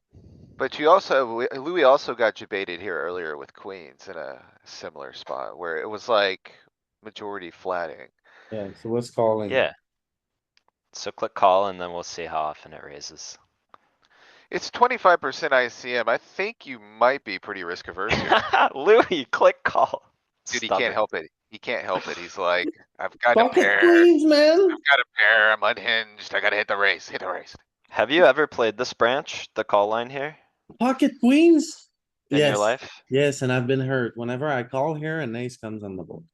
but you also, Louis also got debated here earlier with queens in a similar spot where it was like majority flatting. Yeah, so what's calling? Yeah. So click call and then we'll see how often it raises. It's 25% ICM. I think you might be pretty risk averse here. Louis, click call. Dude, he can't Stubborn. help it. He can't help it. He's like, I've got a Pocket pair. queens, man. I've got a pair. I'm unhinged. I gotta hit the race. Hit the race. Have you ever played this branch, the call line here, Pocket queens? in your Yes, life? yes, and I've been hurt. Whenever I call here, an ace comes on the board.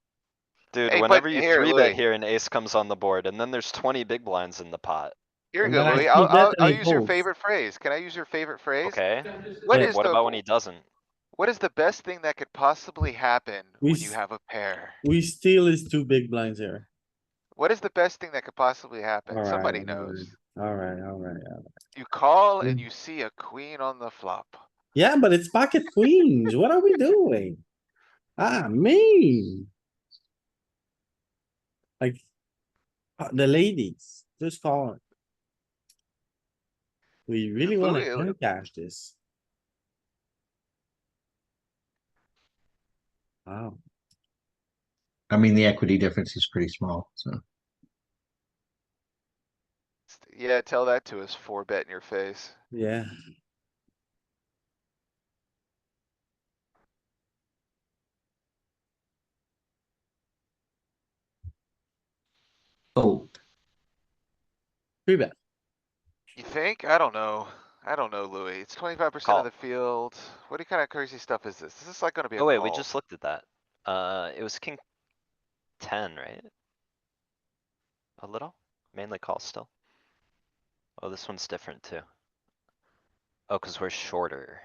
Dude, Hey, but whenever you here, three bet Louis. here, an ace comes on the board, and then there's 20 big blinds in the pot. Here you And go, then I Louis. see that I'll and he use your folds. favorite phrase. Can I use your favorite phrase? Okay, What Yeah. is what the about when he doesn't? what is the best thing that could possibly happen We when you s- have a pair? We steal his two big blinds here. What is the best thing that could possibly happen? Alright, Somebody knows. alright. You call and Mm. you see a queen on the flop. Yeah, but it's pocket queens. What are we doing? Ah, me. Like. The ladies, just call it. We really wanna Louis, cash this. Wow, I mean, the equity difference is pretty small, so. yeah, tell that to us, 4-bet in your face. yeah. Fold. Three bet. You think? I don't know. I don't know, Louis. It's 25% of Call. the field. What kind of crazy stuff is this? Is this like gonna be a Oh wait, we call? just looked at that. It was king 10, right? A little? Mainly call still. Oh, this one's different too. Oh, cuz we're shorter.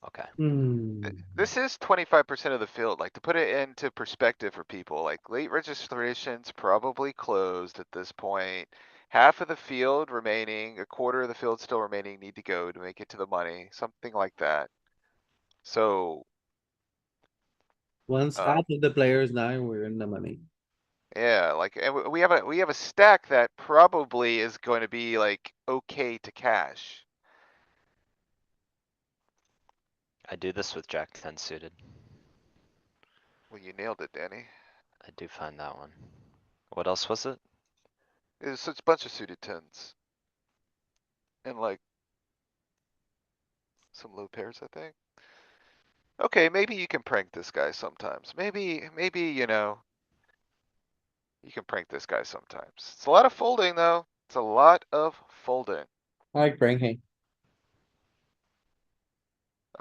Okay. Hmm, This is 25% of the field, like to put it into perspective for people, like late registrations probably closed at this point. Half of the field remaining, a quarter of the field still remaining need to go to make it to the money, something like that. So, once half of the players die, we're in the money. yeah, like, and we have a stack that probably is going to be like, okay to cash. I do this with Jack ten suited. Well, you nailed it, Danny. I do find that one. What else was it? It's such a bunch of suited tens. And like. Some low pairs, I think. Okay, maybe you can prank this guy sometimes. Maybe, you know. You can prank this guy sometimes. It's a lot of folding though. It's a lot of folding. I like pranking.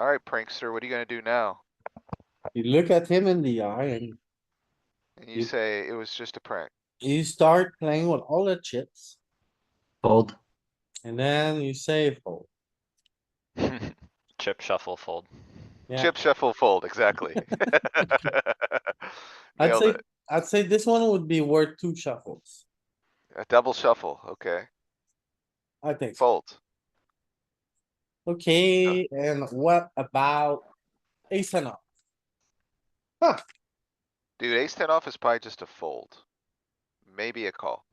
Alright, prankster, what are you gonna do now? You look at him in the eye and And you You- say it was just a prank. you start playing with all the chips Fold. and then you say fold. Chip shuffle fold. Yeah, Chip shuffle fold, exactly. I'd Nailed say, it. I'd say this one would be worth 2 shuffles. A double shuffle, okay. I think so. Fold. Okay, and what about ace and off? Huh, Dude, ace ten off is probably just a fold. Maybe a call.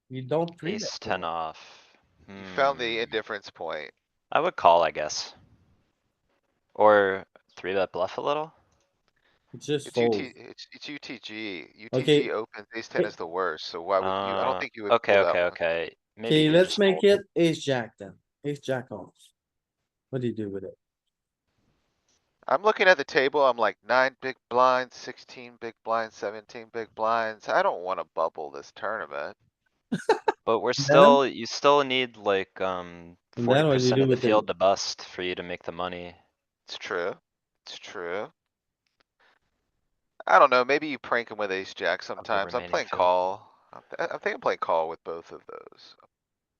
you don't three Ace bet. ten off. You found the Hmm. indifference point. I would call, I guess. Or three bet bluff a little. It's just It's fold. it's UTG. Okay. UTG opens, ace ten Okay. is the worst, so why would you, I don't think you would Okay, pull that okay, one. okay. Maybe Okay, you let's just make fold. it ace jack then. Ace jack off. What do you do with it? I'm looking at the table, I'm like 9 big blinds, 16 big blinds, 17 big blinds. I don't wanna bubble this tournament. But we're then- still, you still need like, And 40% then what do you do of the with the- field to bust for you to make the money. It's true. It's true. I don't know, maybe you prank him with ace jack sometimes. I'm remaining playing field. call. I think I'm playing call with both of those.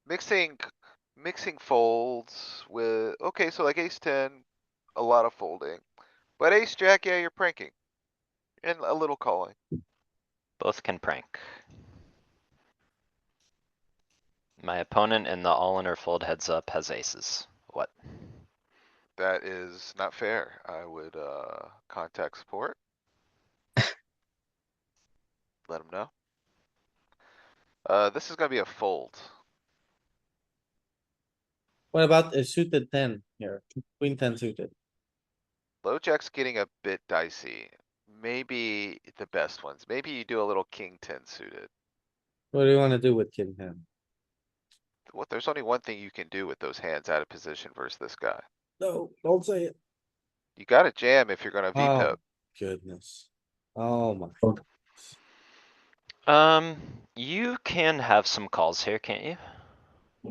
Mixing, mixing folds with, okay, so like ace ten, a lot of folding. But ace jack, yeah, you're pranking. And a little calling. Both can prank. My opponent in the all-in or fold heads up has aces. What? That is not fair. I would, contact support. Let them know. This is gonna be a fold. What about a suited 10 here? Queen 10 suited. Low jack's getting a bit dicey. Maybe the best ones. Maybe you do a little king ten suited. What do you wanna do with king 10? What, there's only one thing you can do with those hands out of position versus this guy. No, don't say it. You gotta jam if you're gonna Oh, VPip. goodness. Oh my. Fold. You can have some calls here, can't you?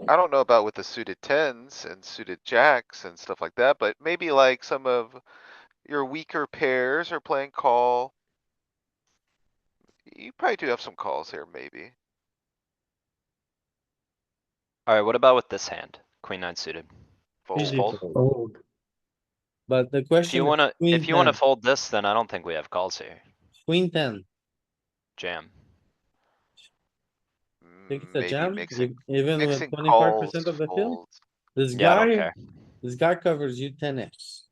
I don't know about with the suited tens and suited jacks and stuff like that, but maybe like some of your weaker pairs are playing call. You probably do have some calls here, maybe. Alright, what about with this hand? Queen nine suited. Easy Fold. fold. Fold. But the If question you is wanna, queen if you wanna 10, fold this, then I don't think we have calls here. queen 10. Jam. Think it's a Maybe jam, mixing, even with mixing 25% calls, of the field? folds. This Yeah, I don't guy, care. this guy covers you 10x.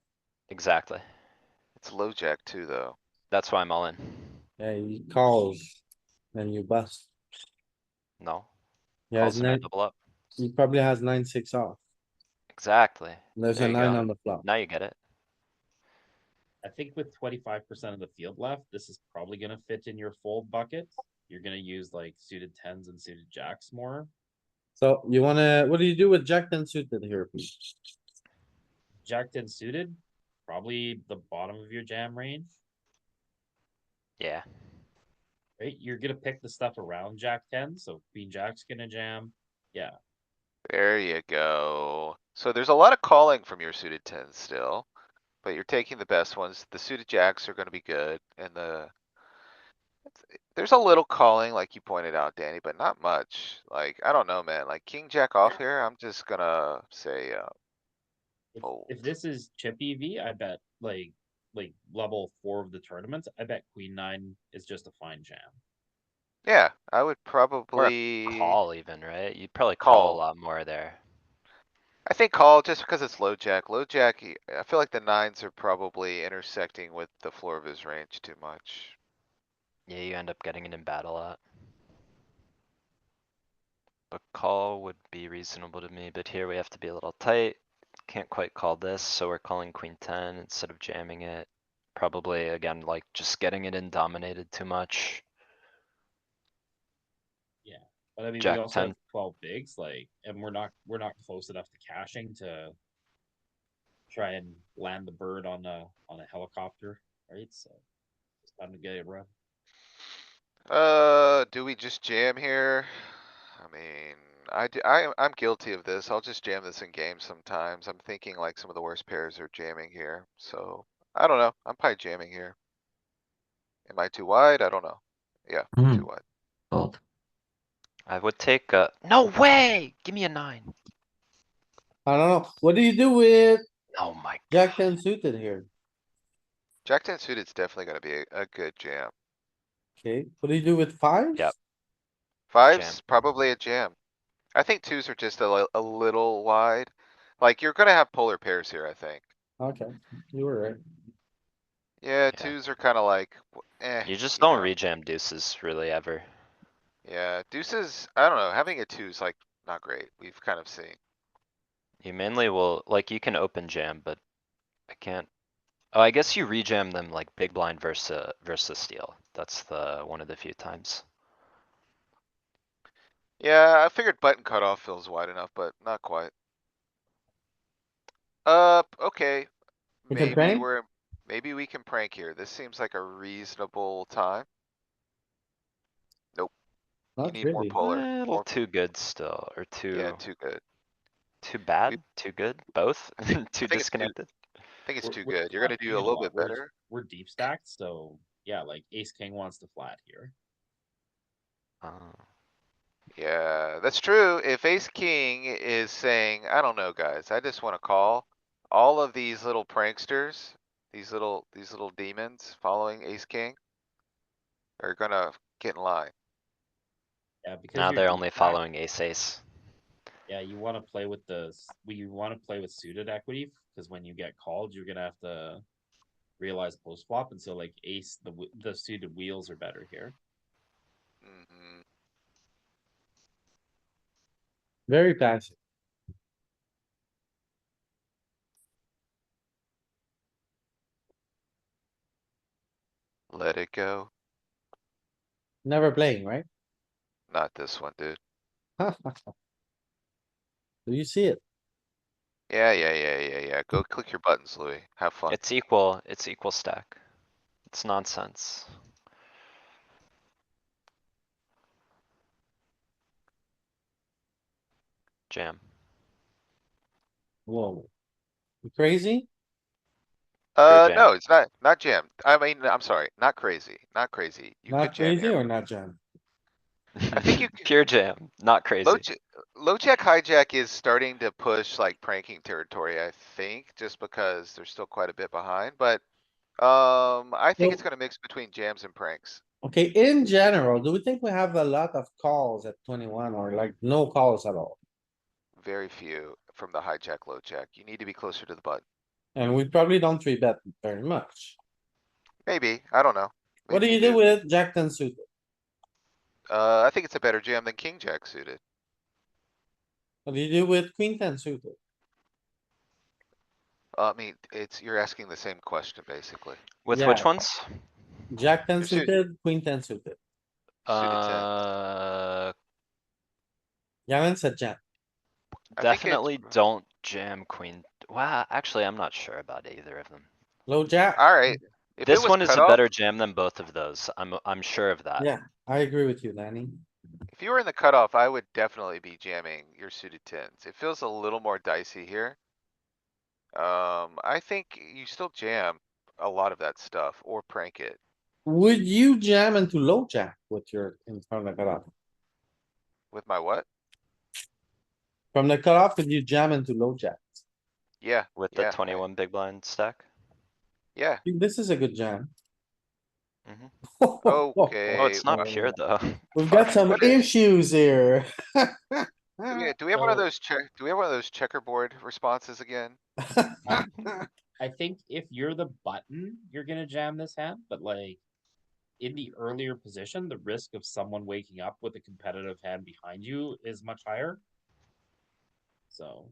Exactly. It's low jack too, though. That's why I'm all in. Yeah, he calls, then you bust. No, Yeah, calls and I double up. he probably has 9-6 off. Exactly. There's There a you 9 go. on the flop. Now you get it. I think with 25% of the field left, this is probably gonna fit in your fold bucket. You're gonna use like suited tens and suited jacks more. So you wanna, what do you do with jack 10 suited here? Jack ten suited, probably the bottom of your jam range, Yeah. right? You're gonna pick the stuff around jack ten, so queen jack's gonna jam. Yeah, There you go. So there's a lot of calling from your suited tens still. But you're taking the best ones. The suited jacks are gonna be good and there's a little calling like you pointed out, Danny, but not much. Like, I don't know, man. Like king jack off here, I'm just gonna say, fold. if this is chip EV, I bet like level 4 of the tournament, I bet queen nine is just a fine jam. Yeah, I would Or a probably call even, right? You'd probably call a call. lot more there. I think call just because it's low jack. Low jack, I feel like the nines are probably intersecting with the floor of his range too much. Yeah, you end up getting it in battle a lot. A call would be reasonable to me, but here we have to be a little tight. Can't quite call this, so we're calling queen ten instead of jamming it. Probably again, like just getting it in dominated too much. But I mean, we Jack also 10. have 12 bigs, like, and we're not close enough to caching to try and land the bird on a helicopter, right? So it's time to get it run. Do we just jam here? I mean, I'm guilty of this. I'll just jam this in game sometimes. I'm thinking like some of the worst pairs are jamming here, so I don't know. I'm probably jamming here. Am I too wide? I don't know. Yeah, Hmm. too wide. Fold. I would take a, no way! Give me a 9. I don't know. What do you do with Oh my Jack god. ten suited here? Jack ten suited's definitely gonna be a good jam. Okay, what do you do with fives? Yep. Fives, probably a jam. I think twos are just a little wide. Like, you're gonna have polar pairs here, I think. Okay, you were right. Yeah, Yeah. twos are kinda like, You just you don't know. rejam deuces really ever. Yeah, deuces, I don't know, having a two's like not great. We've kind of seen. You mainly will, like, you can open jam, but I can't. Oh, I guess you rejam them like big blind versus steal. That's the, one of the few times. Yeah, I figured button cutoff feels wide enough, but not quite. Okay, We can prank? maybe we can prank here. This seems like a reasonable time. Nope, you Not need more really. polar, A little more, too good still, or yeah, too, too good. too We- bad, too good, both, I think, too I think it's too, disconnected. I think it's too We're good. You're not gonna do a doing little lot. bit better. We're deep stacked, so yeah, like ace king wants to flat here. Uh, Yeah, that's true. If ace king is saying, I don't know, guys, I just wanna call. All of these little pranksters, these little demons following ace king are gonna get in line. Yeah, because Now you're they're deep only stacked. following ace ace. Yeah, you want to play with you want to play with suited equity because when you get called, you're gonna have to realize post flop, and so like ace, the suited wheels are better here. Mhm. Very passive. Let it go. Never playing, right? Not this one, dude. Do you see it? Yeah. Go click your buttons, Louis. Have fun. It's equal stack. It's nonsense. Jam. Whoa. You crazy? Pure jam. No, it's not jam. I mean, I'm sorry, not crazy, not crazy. You could Not jam crazy here. or not jam? I think you could, Pure jam, not low, crazy. low jack hijack is starting to push like pranking territory, I think, just because there's still quite a bit behind, but, I think it's So, gonna mix between jams and pranks. okay, in general, do we think we have a lot of calls at 21 or like no calls at all? Very few from the hijack, low jack. You need to be closer to the button. And we probably don't three bet very much. Maybe, I don't know. What do Maybe you you do with Jack ten suited? I think it's a better jam than king jack suited. What do you do with Queen ten suited? I mean, you're asking the same question, basically. With Yeah. which ones? Jack ten Your suit- suited, Queen ten suited. Suited ten. Galen said jam. I think it's, Definitely don't jam queen. Wow, actually, I'm not sure about either of them. Low jack. alright. If it This was one is cut a off, better jam than both of those. I'm sure of that. Yeah, I agree with you, Danny. if you were in the cutoff, I would definitely be jamming your suited tens. It feels a little more dicey here. I think you still jam a lot of that stuff or prank it. Would you jam into low jack with your in front of the cutoff? With my what? From the cutoff, would you jam into low jack? Yeah, With the yeah, 21 big blind stack. yeah. This is a good jam. Mhm. Oh, Okay. it's not pure though. We've got some What is- issues here. Do we have one of those do we have one of those checkerboard responses again? I think if you're the button, you're gonna jam this hand, but like in the earlier position, the risk of someone waking up with a competitive hand behind you is much higher. So.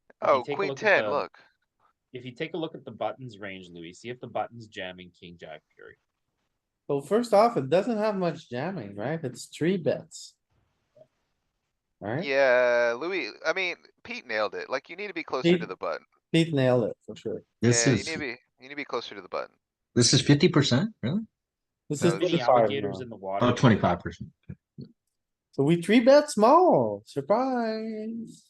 If you Oh, take a queen look at ten, the, look. if you take a look at the buttons range, Louis, see if the button's jamming king jack fury. So first off, it doesn't have much jamming, right? It's 3 bets. Right? Yeah, Louis, I mean, Pete nailed it. Like, you need to be closer to Pete- the button. Pete nailed it for sure. This Yeah, is, you need to be closer to the button. this is 50%, really? This No, is this Many is- 25 alligators now. in the water. Oh, 25%. So we 3 bet small, surprise.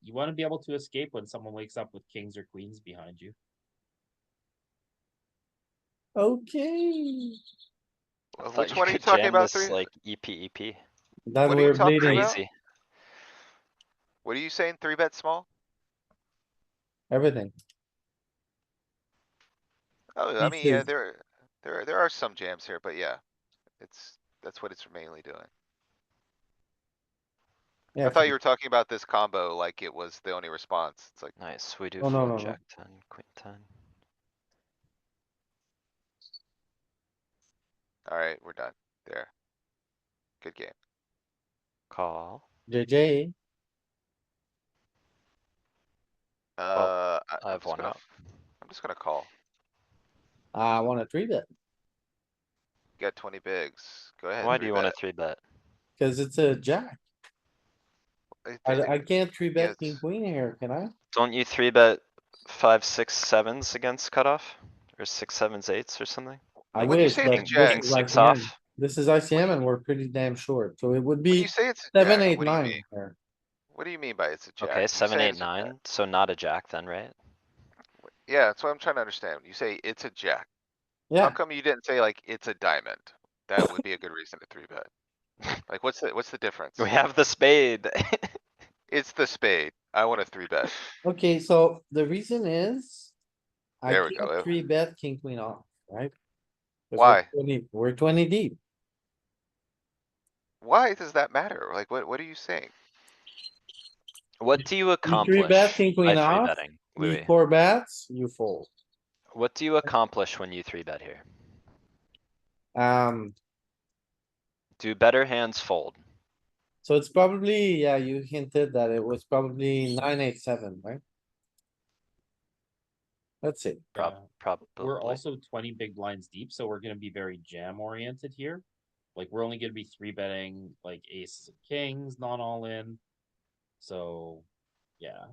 You wanna be able to escape when someone wakes up with kings or queens behind you. Okay. I thought Which you one are you could talking jam about? this Three? like EP. That What are you we're talking bleeding about? Crazy. What are you saying? 3-bet small? everything. Oh, I mean, yeah, Pieces. there are some jams here, but yeah. That's what it's mainly doing. Yeah. I thought you were talking about this combo like it was the only response. It's like, Nice, we do Oh, no, no, fold no. jack ten, queen ten. alright, we're done. There. Good game. Call. JJ, I have one out. I'm just gonna call. I want a 3 bet You got 20 bigs. Go ahead, Why do you wanna 3-bet. 3-bet? cuz it's a jack. I can't 3-bet Yes. king queen here, can I? Don't you 3-bet 5, 6, 7s against cutoff? Or 6, 7s, 8s or something? I Like When you wish, say but it's a this jack, King is 6 ICM. off? This is ICM and we're pretty damn short, so it would when you be say it's a 7, jack, 8, what do you 9 mean? here. What do you mean by it's a jack? Okay, You 7, say 8, it's a jack. 9, so not a jack then, right? Yeah, that's what I'm trying to understand. You say it's a jack. How Yeah, come you didn't say like it's a diamond? That would be a good reason to 3-bet. Like, what's the difference? We have the spade. It's the spade. I want a 3-bet. okay, so the reason is. I There we can't go. 3-bet king queen off, right? 'Cause Why? We're 20 deep. Why does that matter? Like, what are you saying? What do you You 3-bet accomplish king by queen off, 3-betting, you Louis? 4 bets, you fold. What do you accomplish when you 3-bet here? Um, Do better hands fold? so it's probably, yeah, you hinted that it was probably 9, 8, 7, right? Let's see. Prob- Yeah. Probably. We're also 20 big blinds deep, so we're gonna be very jam oriented here. Like, we're only gonna be 3-betting like aces and kings, not all in. So, yeah.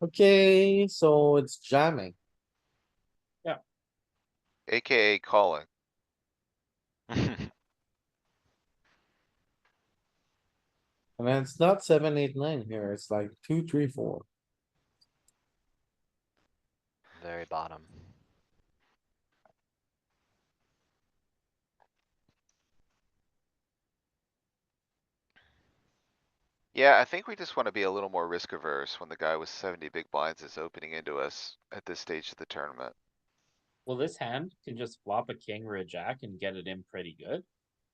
Okay, so it's jamming. AKA calling. And then it's not 7, 8, 9 here. It's like 2, 3, 4. Very bottom. Yeah, I think we just wanna be a little more risk averse when the guy with 70 big blinds is opening into us at this stage of the tournament. Well, this hand can just flop a king or a jack and get it in pretty good.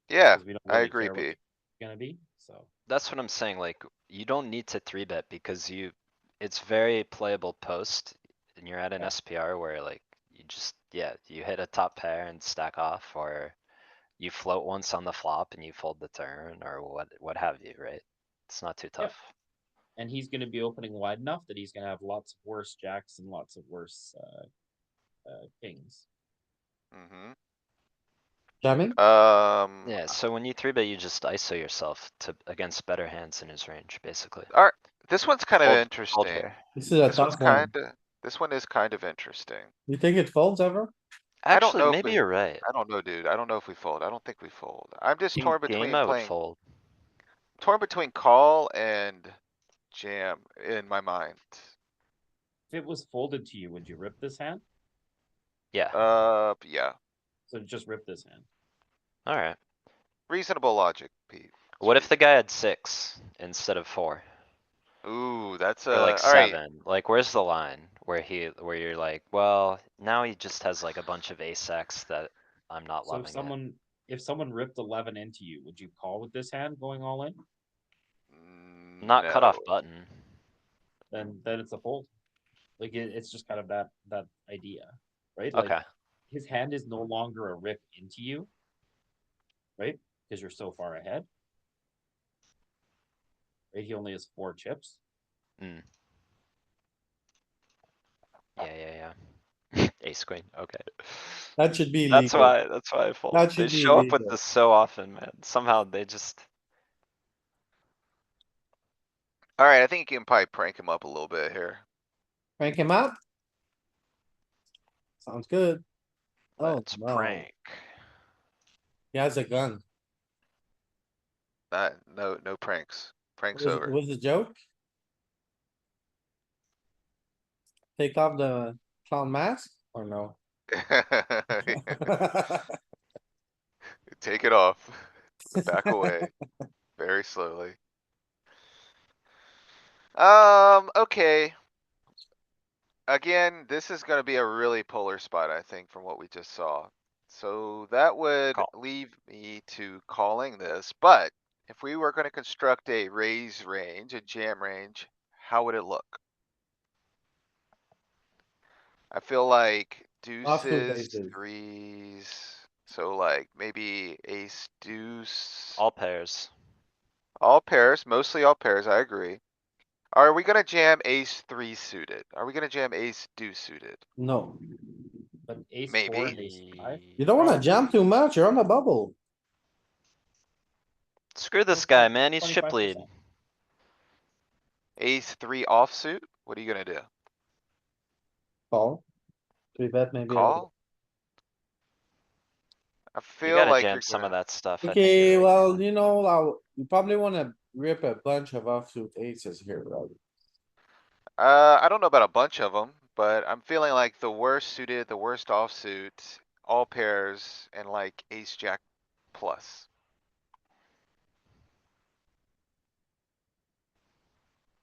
Yeah, 'Cause we don't I really agree, care what Pete. it's gonna be, so. That's what I'm saying, like, you don't need to 3-bet because it's very playable post. And you're at an Yeah. SPR where like, you just, yeah, you hit a top pair and stack off, or you float once on the flop and you fold the turn, or what have you, right? It's not too Yep. tough. And he's gonna be opening wide enough that he's gonna have lots of worse jacks and lots of worse, kings. Mm-hmm. Jamming? Yeah, so when you 3-bet, you just ISO yourself to, against better hands in his range, basically. Alright, this one's kind of Fold interesting. here. This is a This one's tough one. this one is kind of interesting. You think it folds ever? I don't Actually, know if maybe we- you're right. I don't know, dude. I don't know if we fold. I don't think we fold. I'm just In torn game, between I would playing, fold. torn between call and jam in my mind. If it was folded to you, would you rip this hand? Yeah, Yeah, So just rip this hand. alright. reasonable logic, Pete. It's What if the guy had 6 instead of 4? Ooh, that's Or like alright. 7? Like, where's the line where you're like, well, now he just has like a bunch of ace X that I'm not So loving it. if someone ripped 11 into you, would you call with this hand going all in? Not cut off No. button. Then it's a fold. Like, it's just kind of that idea. right? Like, Okay, his hand is no longer a rip into you, right? Because you're so far ahead. Right? He only has 4 chips. mm. Yeah. Ace queen, okay. That should be legal. That's why I fold. That They should be show up with legal. this so often, man. Somehow they just, Alright, I think you can probably prank him up a little bit here. Crank him up. Sounds good. Oh, let's no, prank. he has a gun. No pranks. Pranks Was it over. was it a joke? Take off the clown mask or no? Take it off. Back away very slowly. Okay. Again, this is gonna be a really polar spot, I think, from what we just saw. So that would Call. leave me to calling this, but if we were gonna construct a raise range, a jam range, how would it look? I feel like Offsuit deuces, aces. threes, so like maybe ace deuce. All pairs. All pairs, mostly all pairs, I agree. Are we gonna jam ace three suited? Are we gonna jam ace deuce suited? No, But ace 4 and Maybe. ace 5. you don't wanna probably jump too much. You're on the bubble. Screw this guy, man. He's chip lead. 25%. Ace three offsuit, what are you gonna do? Call. Three bet maybe a little. Call? I You feel gotta like jam you're some of gonna, that stuff. I think Okay, you're well, right. you probably wanna rip a bunch of offsuit aces here, right? I don't know about a bunch of them, but I'm feeling like the worst suited, the worst offsuit, all pairs and like ace jack plus.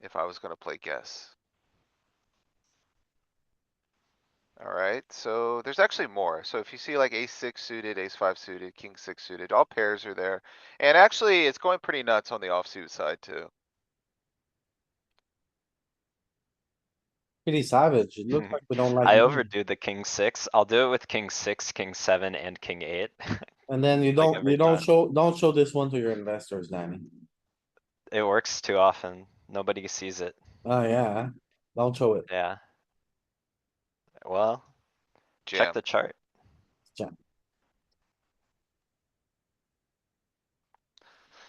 If I was gonna play guess. Alright, so there's actually more. So if you see like ace six suited, ace five suited, king six suited, all pairs are there. And actually, it's going pretty nuts on the offsuit side too. Pretty savage. It looks like we don't like. I money. overdo the king six. I'll do it with king six, king seven, and king eight. And then you Like don't, every you don't time. don't show this one to your investors, Danny. It works too often. Nobody sees it. Oh, yeah, don't show it. Yeah. Well, check Jam. the chart.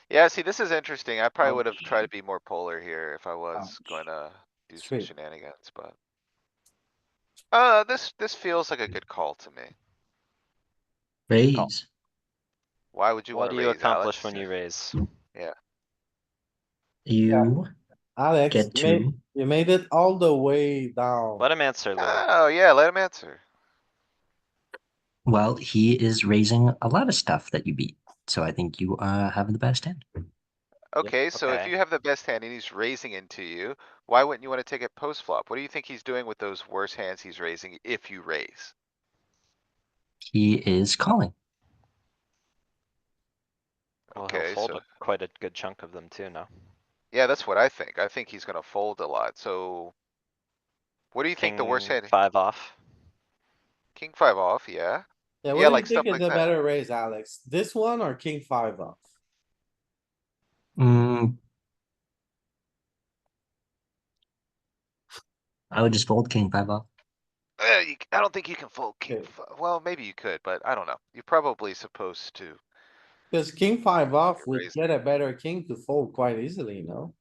Yeah, see, this is interesting. I probably would have Ouch. tried to be more polar here if I was Ouch. gonna do some Straight. shenanigans, but. This feels like a good call to me. Raise. Why would you What wanna do you raise, accomplish Alex? when you raise? Yeah, You Alex, get to. you made it all the way down. Let him answer, Lou. oh, yeah, let him answer. Well, he is raising a lot of stuff that you beat. So I think you have the best hand. Okay, so if Okay. you have the best hand and he's raising into you, why wouldn't you wanna take it post flop? What do you think he's doing with those worse hands he's raising if you raise? He is calling. Well, he'll Okay, fold so, quite a good chunk of them too, no? yeah, that's what I think. I think he's gonna fold a lot, so. What do you think the worst King hand? five off. King five off, yeah? Yeah, Yeah, what do you like think stuff is like the that. better raise, Alex? This one or king five off? Mm, I would just fold king 5 off. I don't think you can fold king, Okay. well, maybe you could, but I don't know. You're probably supposed to. Cause king five off would Raise. get a better king to fold quite easily, you know?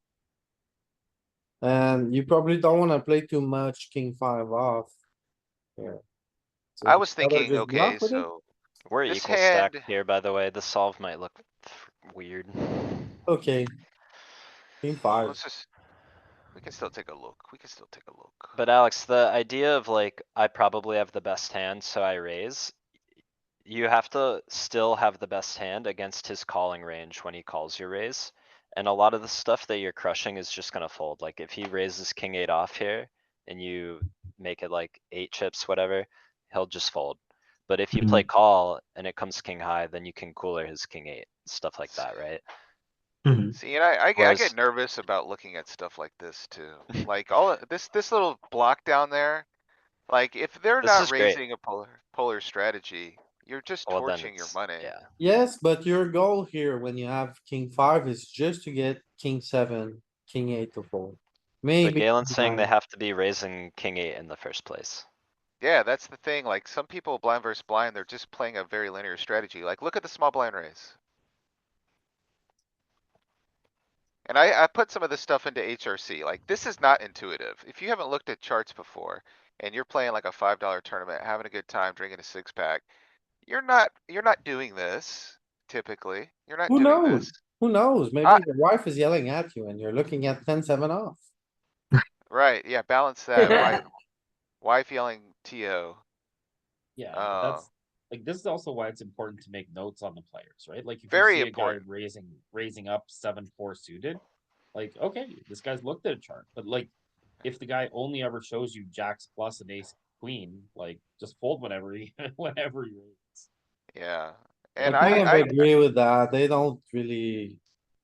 And you probably don't wanna play too much king five off. Here. So I was rather thinking, just okay, bluff with it? so We're this equal stacked hand, here, by the way. The solve might look weird. Okay. King five. let's just, we can still take a look. We can still take a look. But Alex, the idea of like, I probably have the best hand, so I raise. You have to still have the best hand against his calling range when he calls your raise. And a lot of the stuff that you're crushing is just gonna fold. Like if he raises king eight off here and you make it like 8 chips, whatever, he'll just fold. But if you play call and it comes king high, then you can cooler his king eight, stuff like that, right? Mhm. See, and I Whereas- get nervous about looking at stuff like this too. Like all, this little block down there. Like, if they're This not is great. raising a polar strategy, you're just Well, then torching your it's, money. yeah. Yes, but your goal here when you have king five is just to get king seven, king eight to fold. But Maybe. Galen's saying they have to be raising king eight in the first place. Yeah, that's the thing. Like, some people blind versus blind, they're just playing a very linear strategy. Like, look at the small blind raise. And I put some of this stuff into HRC. Like, this is not intuitive. If you haven't looked at charts before and you're playing like a $5 tournament, having a good time, drinking a six pack, you're not doing this typically. You're not Who doing knows? this. Who knows? Ah, Maybe your wife is yelling at you and you're looking at 10-7 off. right. Yeah, balance that. Wife yelling TO. Yeah, but that's like this is also why it's important to make notes on the players, right? Like if you Very see important. a guy raising up 7-4 suited, like okay, this guy's looked at a chart. But like if the guy only ever shows you jacks plus an ace queen, like just fold whenever he whenever he raises. Yeah. I And kind of I agree with that. They don't really,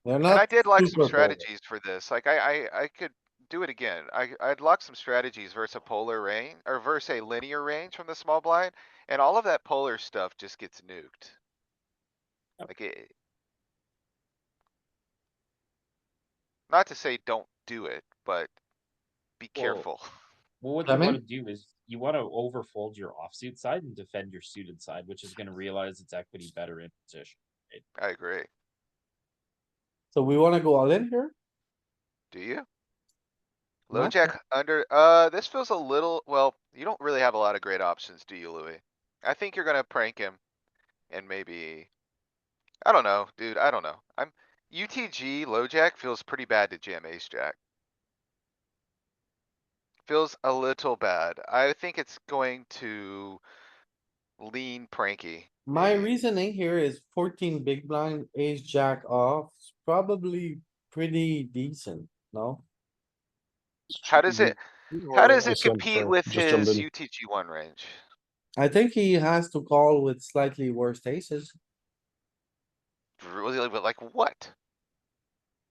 they're And I not did like some super polar. strategies for this. Like I could do it again. I'd lock some strategies versus a polar range or versus a linear range from the small blind. And all of that polar stuff just gets nuked. Yep. Like it. Not to say don't do it, but be Well, careful. Well, what I you mean- want to do is you want to overfold your offsuit side and defend your suited side, which is going to realize its equity better in position. I agree. So we wanna go all in here? Do you? Not Low jack under, this feels a little, well, you don't really have a lot of great options, do you, Louis? I think you're gonna prank him and maybe, I don't know, dude, I don't know. UTG low jack feels pretty bad to jam ace jack. Feels a little bad. I think it's going to lean pranky. My maybe. reasoning here is 14 big blind, ace jack off, it's probably pretty decent, no? How does it compete with his UTG one range? I think he has to call with slightly worse aces, Really, but like what?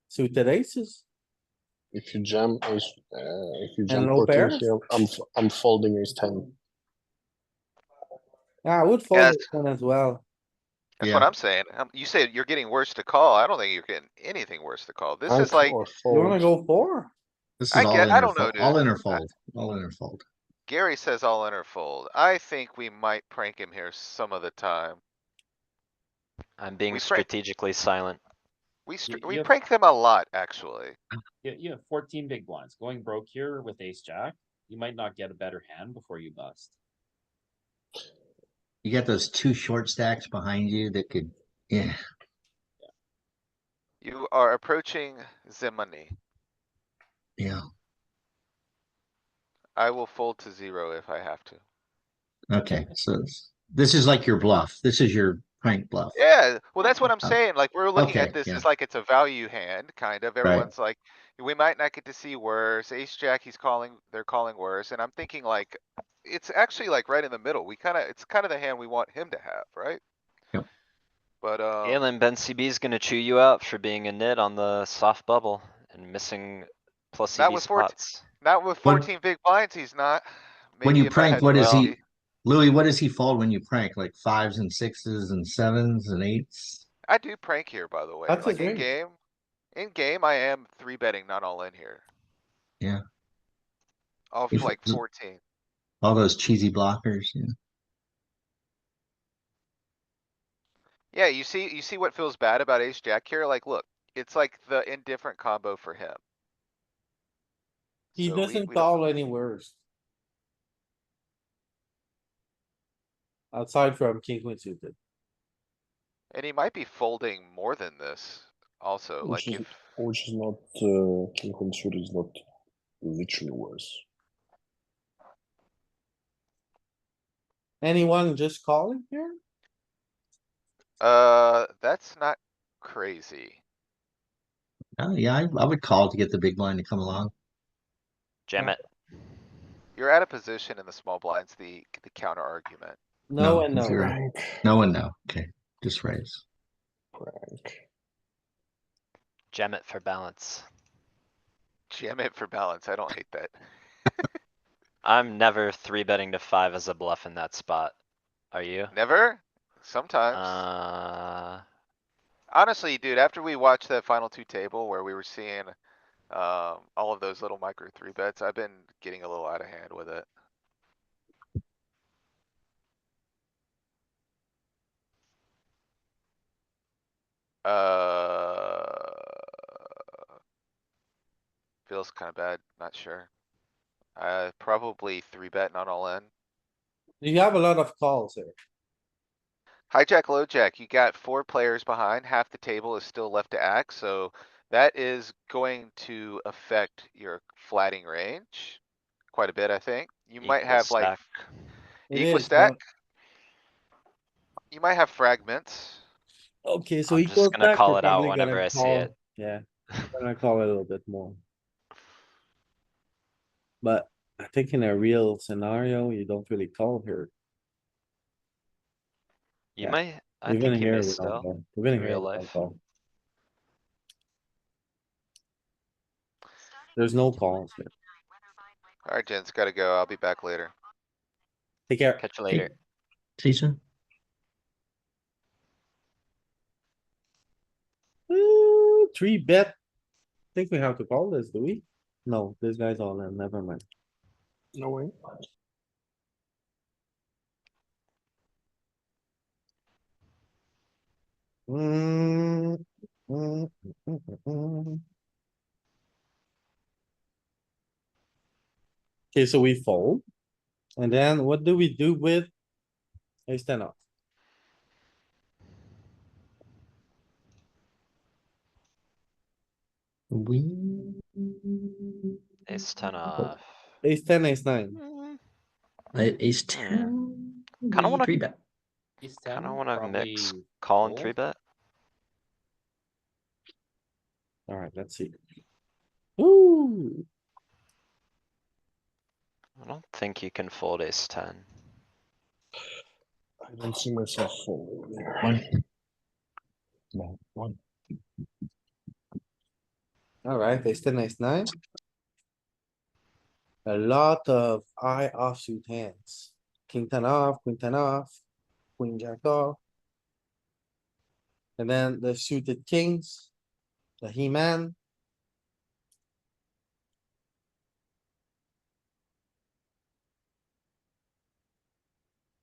suited aces. If you jam ace, if you jam low 14 pairs? here, I'm folding ace 10. Yeah, I would fold Yes. this one as well. That's Yeah. what I'm saying. You say you're getting worse to call. I don't think you're getting anything worse to call. This is Anchor like, or You wanna fold. go four? This is I all get, in I or don't know, fold, all dude. in or fold, all in or fold. Gary says all in or fold. I think we might prank him here some of the time. I'm being We prank- strategically silent. We you have- prank them a lot, actually. You have 14 big blinds going broke here with ace jack. You might not get a better hand before you bust. You got those two short stacks behind you that could, yeah, You are approaching the money. yeah, I will fold to zero if I have to. okay, so this is like your bluff, this is your prank bluff. Yeah, well, that's what I'm saying. Like, we're looking at Okay, this yeah. as like it's a value hand, kind of. Everyone's like, we might not get to see worse. Ace jack, they're calling worse. And I'm thinking like, it's actually like right in the middle. It's kind of the hand we want him to have, right? Yep. But, Galen, Ben CB is gonna chew you out for being a nit on the soft bubble and missing plus Not EV with 14 spots. not with 14 big blinds, he's not. When Maybe you if I prank, had what is he, 50. Louis, what does he fold when you prank, like fives and sixes and sevens and eights? I do prank here, by the way. That's Like his range. in game, I am 3-betting, not all in here. Yeah. Off If- like 14. All those cheesy blockers, yeah. Yeah, you see what feels bad about ace jack here? Like, look, it's like the indifferent combo for him. He So doesn't we don't- call any worse. Outside from king queen suited. And he might be folding more than this also, Which like is, if, which is not, king queen suited is not literally worse. Anyone just calling here? that's not crazy. Yeah, I would call to get the big blind to come along. Jam it. You're out of position in the small blinds, the counter argument. No No, and no. zero. Prank, No one, no, okay, just raise. prank. Jam it for balance. Jam it for balance. I don't hate that. I'm never three betting to 5 as a bluff in that spot. Are you? Never? Sometimes. Honestly, dude, after we watched that final two table where we were seeing, all of those little micro three bets, I've been getting a little out of hand with it. Feels kinda bad, not sure. Probably three bet, not all in. You have a lot of calls here. Hijack, low jack, you got four players behind, half the table is still left to act, so that is going to affect your flatting range. Quite a bit, I think. You might Equal have like stack. It equal is, stack. but, You might have fragments. okay, so I'm just equal gonna stack, call we're it out probably whenever gonna I see it. call, yeah, we're gonna call it a little bit more. But I think in a real scenario, you don't really call here. You Yeah. might, I Even think you may here, we don't still, call. Even in here, real we don't life. call. There's no calls here. Alright, gents, gotta go. I'll be back later. Take care. Catch you later. See you soon. Three bet. Think we have to call this, do we? No, this guy's all in, never mind. No way. Mm, mm, mm. Okay, so we fold. And then what do we do with ace ten off? We. Ace 10 off. Ace ten, ace nine. Ace Hmm. 10. Kinda We wanna- three bet. Ace Kinda 10, wanna mix probably call and fold. three bet. Alright, let's see. Ooh, I don't think you can fold ace 10. I don't see myself folding there. No, one. alright, ace ten, ace nine. A lot of high offsuit hands. King ten off, queen jack off. And then the suited kings, the he-man.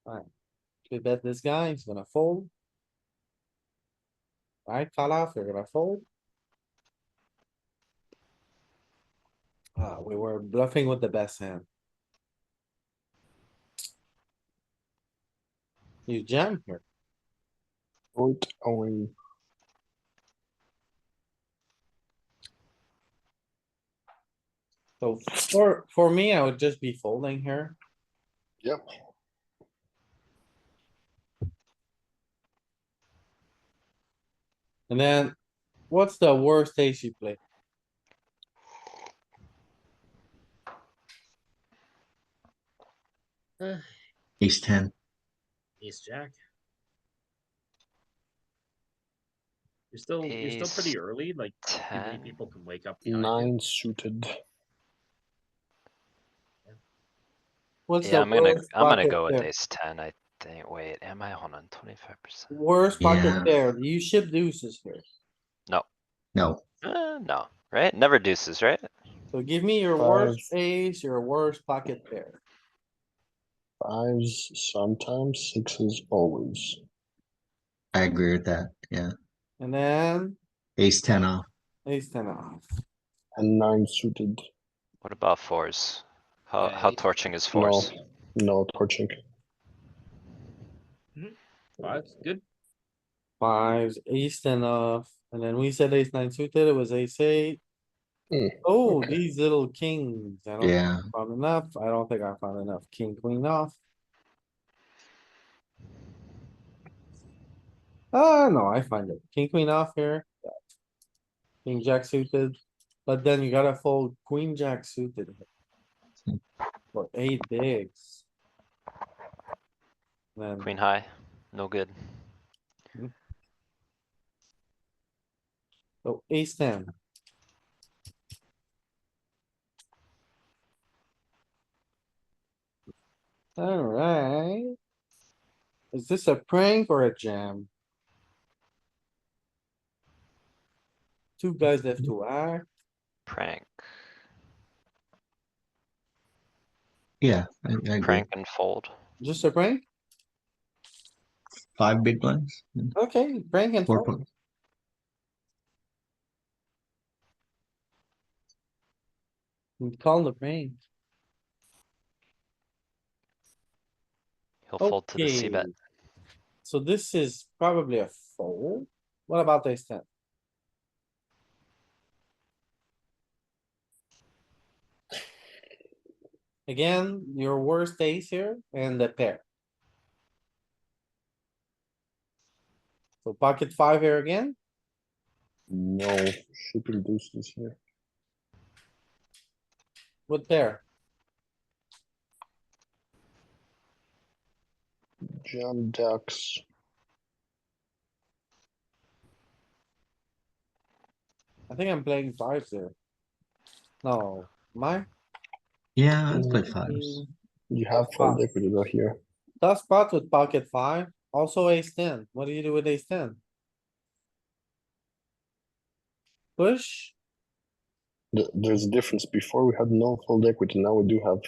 Alright, we bet this guy, he's gonna fold. Alright, call off, you're gonna fold. We were bluffing with the best hand. You jam here. Void away. So for me, I would just be folding here. Yep. And then what's the worst ace you play? Ace 10. Ace jack. You're still Ace pretty early, like too many 10. people can wake up behind you. Nine suited. What's Yeah, the worst I'm gonna pocket go with pair? ace 10, I think. Wait, am I? Hold on, 25%. Worst pocket Yeah. pair, you ship deuces here. No, No. no, right? Never deuces, right? So give me your worst Five. ace, your worst pocket pair. Fives sometimes, sixes always. I agree with that. Yeah. And then Ace 10 off. ace ten off. And nine suited. What about fours? How, Yeah, how ace- torching is No, fours? no torching. Five's good. Fives, ace ten off, and then we said ace nine suited, it was ace eight. Hmm, Oh, okay. these little kings, I don't think Yeah. I found enough, I don't think I found enough, king, queen off. No, I find it, king, queen off here. Yeah. King, jack suited, but then you gotta fold queen, jack suited. here. For eight bigs. Then, Queen high, no good. so ace ten. Alright. Is this a prank or a jam? Two guys left to act. Prank, Yeah, I agree. prank and fold. Just a prank? 5 big blinds. Okay, prank and 4 fold. point. We call the prank. He'll fold to the C bet. Okay. So this is probably a fold. What about the extent? Again, your worst ace here and the pair. So pocket five here again. No, should reduce this here. What pair? Jam jacks. I think I'm playing fives here. No, am I? Yeah, I'd play 5s. You have fold equity right here. Tough spot with pocket five, also ace ten. What do you do with ace ten? Push? There's a difference. Before we had no fold equity, now we do have.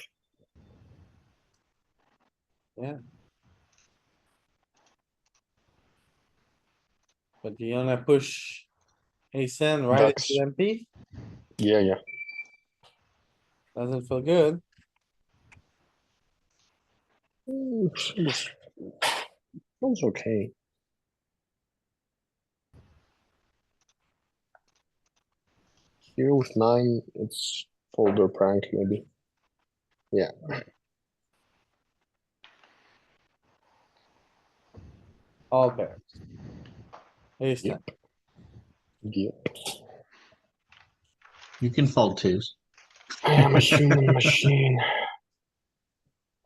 Yeah. But do you wanna push ace ten right Jacks. into MP? Yeah, yeah. Doesn't feel good. Feels okay. Here with 9, it's fold or prank maybe. Yeah, All pairs. Ace ten. yep. Yep. You can fold 2s. I am a human machine.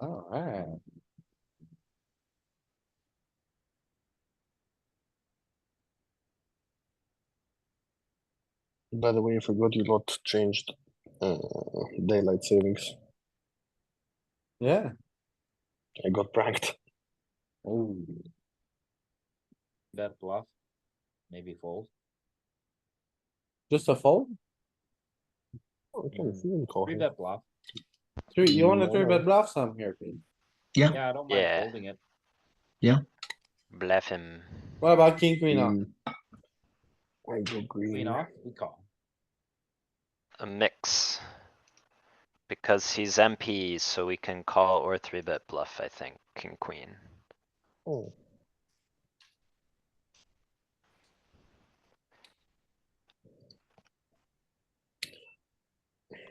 Alright. By the way, I forgot you lot changed daylight savings. Yeah. I got pranked. Oh, Bet bluff. Maybe fold. just a fold? I can feel call Three here. bet bluff. Three, you wanna No, three no. bet bluff some here, Pete? Yeah, Yeah, I don't mind Yeah. folding it. Bluff him. What about king, queen off? I go green. Queen off, we call. A mix. Because he's MP, so we can call or three bet bluff, I think, king, queen. Oh,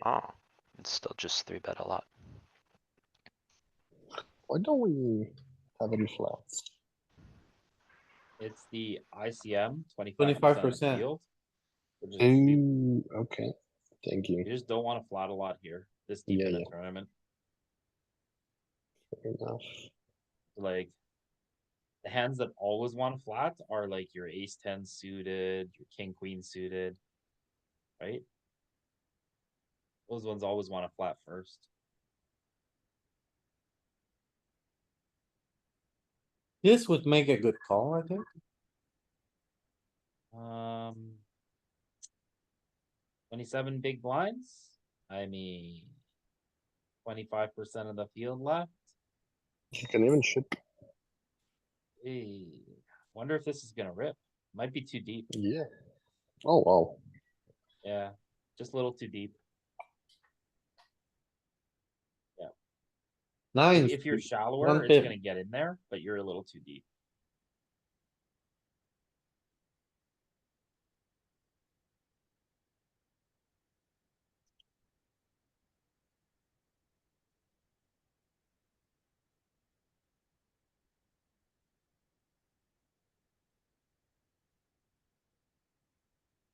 Oh, it's still just three bet a lot. why don't we have any flats? It's the ICM, 25% 25%. field. Which is, you Ooh, okay. Thank you. just don't wanna flat a lot here, this deep Yeah, in the yeah. tournament, Fair enough. like. The hands that always want flat are like your ace ten suited, your king queen suited. Right? Those ones always want to flat first. This would make a good call, I think. Um. 27 big blinds. I mean. 25% of the field left. You can even ship. Hey, wonder if this is gonna rip. Might be too deep. Yeah. Oh, wow. Yeah, just a little too deep. Nine. If you're shallower, one it's pip. gonna get in there, but you're a little too deep.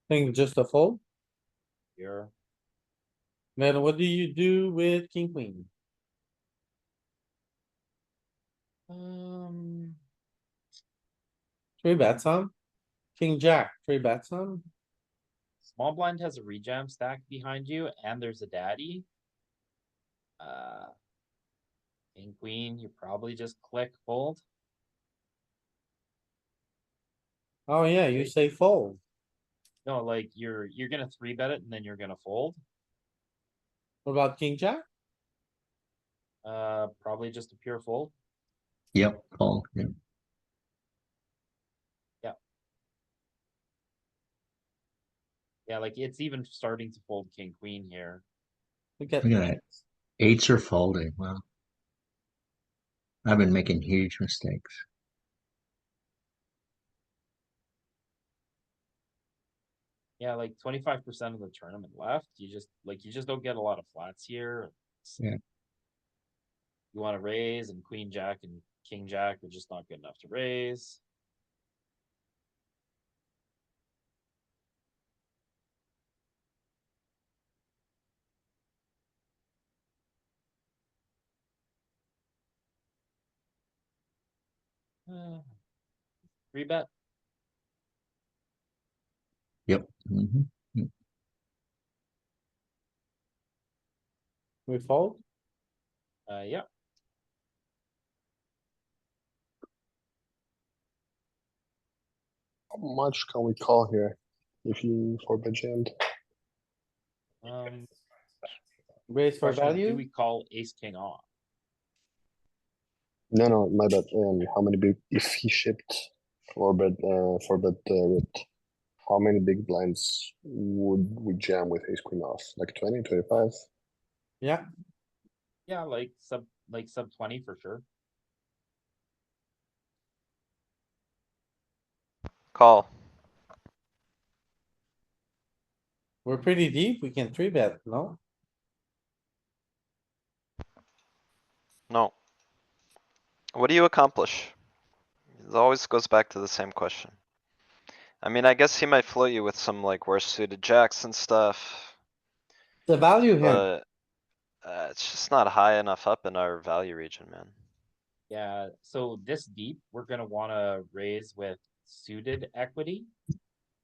Think just a fold. You're Then what do you do with king, queen? um. Three bet some? King, jack, three bet some? Small blind has a rejam stack behind you, and there's a daddy. King, queen, you probably just click fold. Oh yeah, you say fold. No, like you're gonna three bet it and then you're gonna fold. What about king jack? Probably just a pure fold. Yep, call, yeah. Yeah, like it's even starting to fold king, queen here. Look at Look at that. that. Eights are folding, wow. I've been making huge mistakes. Yeah, like 25% of the tournament left. You just don't get a lot of flats here. Yeah. You want to raise, and queen jack and king jack are just not good enough to raise. Three bet. Yep. Mhm. We fold? Yeah. How much can we call here if you four bet jammed? Raise for Question is, do value? we call ace king off? No, my bad. How many big if he shipped four bet ripped? How many big blinds would we jam with ace queen off? Like 20, 25? Yeah, Yeah, like sub 20 for sure. Call. we're pretty deep. We can three bet, no? No. What do you accomplish? It always goes back to the same question. I mean, I guess he might float you with some like worse suited jacks and stuff, The value here. but it's just not high enough up in our value region, man. Yeah, so this deep, we're gonna wanna raise with suited equity.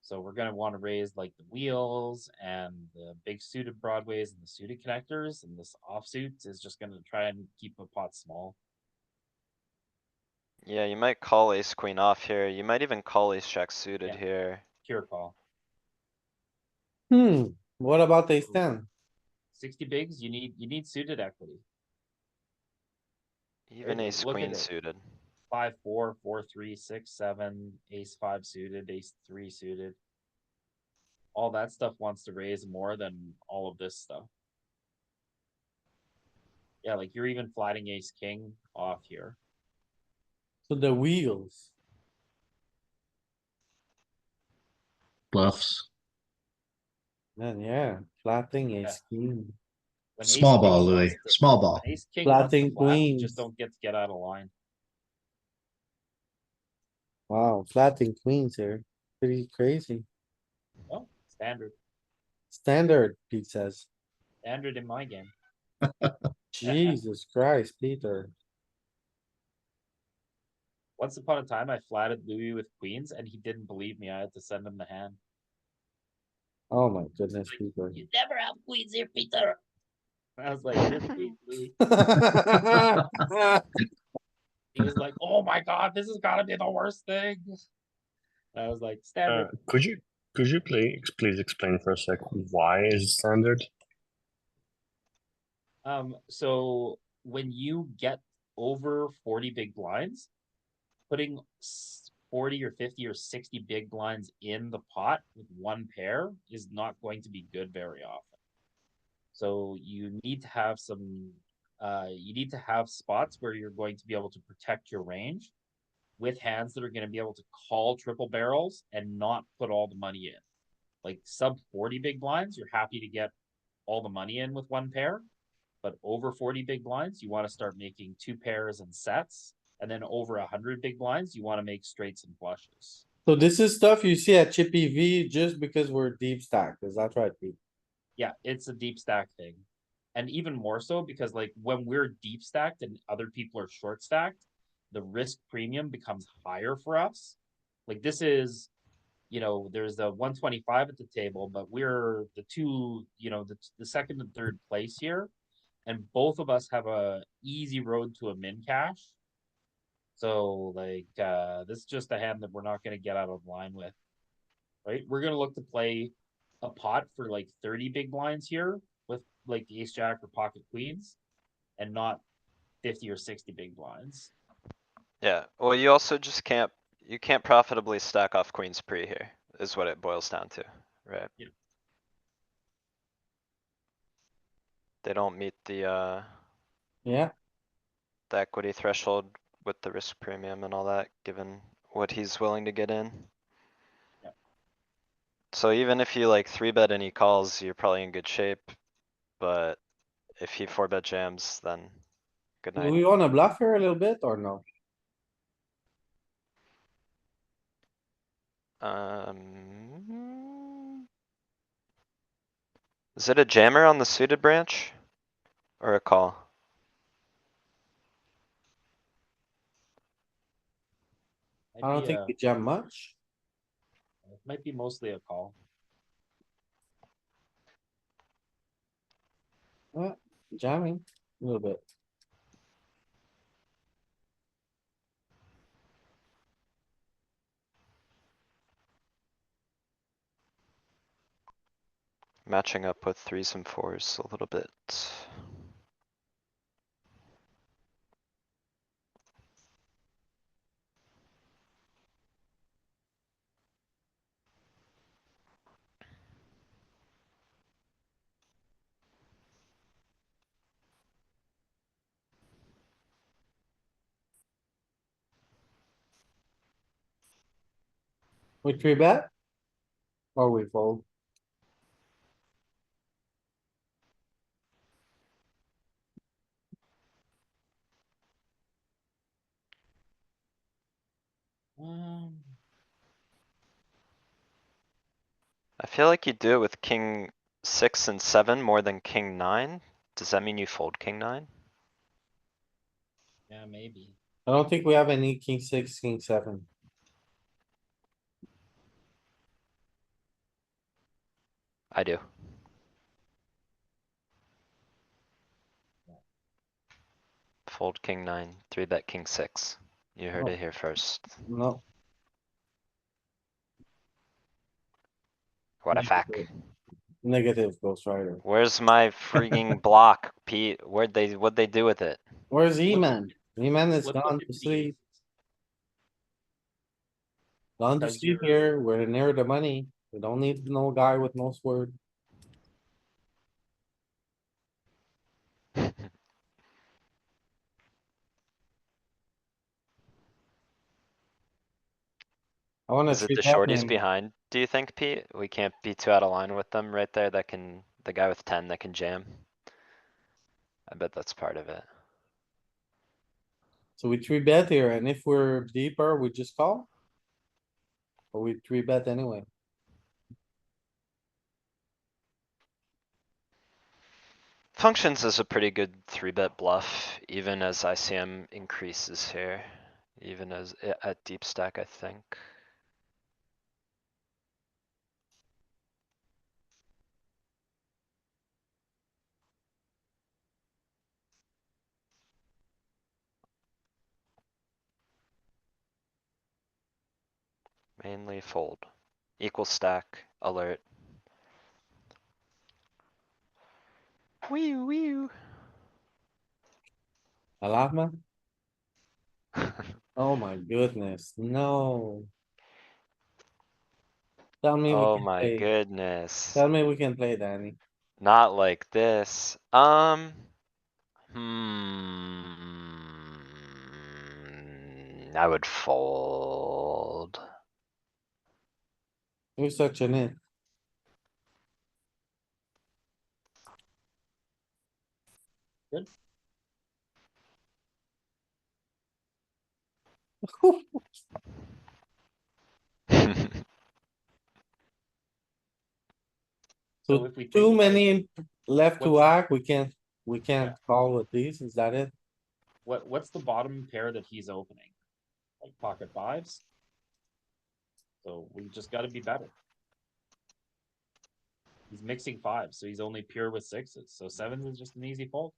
So we're gonna wanna raise like the wheels and the big suited broadways and the suited connectors, and this offsuit is just gonna try and keep the pot small. Yeah, you might call ace queen off here. You might even call ace jack suited Yeah. here. Pure call. What about ace ten? 60 bigs, you need suited equity. Even Right, ace look at queen it. suited. 5, 4, 4, 3, 6, 7, ace 5 suited, ace 3 suited. All that stuff wants to raise more than all of this stuff. Yeah, like you're even flatting ace king off here. So the wheels. Bluffs. Then yeah, flatting Yeah. ace king. When Small ace king ball, wants Louis. to- Small ball. when ace king wants to Flatting flat, you queens. just don't get out of line. Wow, flatting queens here. Pretty crazy. Oh, standard. Standard, Pete says. Standard in my game. Jesus Christ, Peter. Once upon a time, I flatted Louis with queens, and he didn't believe me. I had to send him the hand. Oh my goodness, Peter. You never have queens here, Peter. I was like, "Here's the queen, Louis." He was like, "Oh my god, this has got to be the worst thing." I was like, "Standard." Could you please explain for a sec why is it standard? So when you get over 40 big blinds, putting 40 or 50 or 60 big blinds in the pot with one pair is not going to be good very often. So you need to have you need to have spots where you're going to be able to protect your range with hands that are going to be able to call triple barrels and not put all the money in. Like sub 40 big blinds, you're happy to get all the money in with one pair. But over 40 big blinds, you want to start making two pairs and sets. And then over 100 big blinds, you want to make straights and flushes. So this is stuff you see at Chippy V just because we're deep stacked. Is that right, Pete? Yeah, it's a deep stack thing. And even more so because like when we're deep stacked and other people are short stacked, the risk premium becomes higher for us. Like this is, there's a 125 at the table, but we're the two, the second and third place here. and both of us have a easy road to a min cash. So like this is just a hand that we're not gonna get out of line with. Right? We're gonna look to play a pot for like 30 big blinds here with like the ace jack or pocket queens, and not 50 or 60 big blinds. Yeah, well, you also just you can't profitably stack off queens pre here, is what it boils down to, right? Yeah. They don't meet Yeah, the equity threshold with the risk premium and all that, given what he's willing to get in. Yeah. So even if you like three bet and he calls, you're probably in good shape, but if he four bet jams, then good do night. we wanna bluff here a little bit or no? Is it a jammer on the suited branch? Or a call? I don't think we jam much. It might be mostly a call. Jamming a little bit. Matching up with threes and fours a little bit. We three bet? Or we fold? I feel like you do it with king six and seven more than king nine. Does that mean you fold king nine? Yeah, maybe. I don't think we have any king six, king seven. I do. Fold king nine, three bet king six. You heard No. it here first. No. What a fact. Negative Ghost Rider. Where's my freaking block, Pete? What'd they do with it? Where's Flip- E-Man? E-Man is Flip gone them to to the sleep. aces. Gone to Because sleep you're- here. We're near the money. We don't need no guy with no sword. I wanna Is it the treat that shorties him. behind, do you think, Pete? We can't be too out of line with them right there the guy with 10 that can jam. I bet that's part of it. So we three bet here, and if we're deeper, we just call? Or we three bet anyway? Functions is a pretty good three bet bluff, even as ICM increases here. Even as at deep stack, I think. Mainly fold. Equal stack, alert. Wee wee. Alarma? Oh my goodness, no. Tell me we Oh can my play. goodness. Tell me we can play, Danny. Not like this. I would fold. You're such an it. Good. So So if we too think like, many left to what's- act, we can't call with these, is that it? what's the bottom pair that he's opening? Like pocket fives? So we just gotta be better. He's mixing fives, so he's only pure with sixes. So sevens is just an easy fold.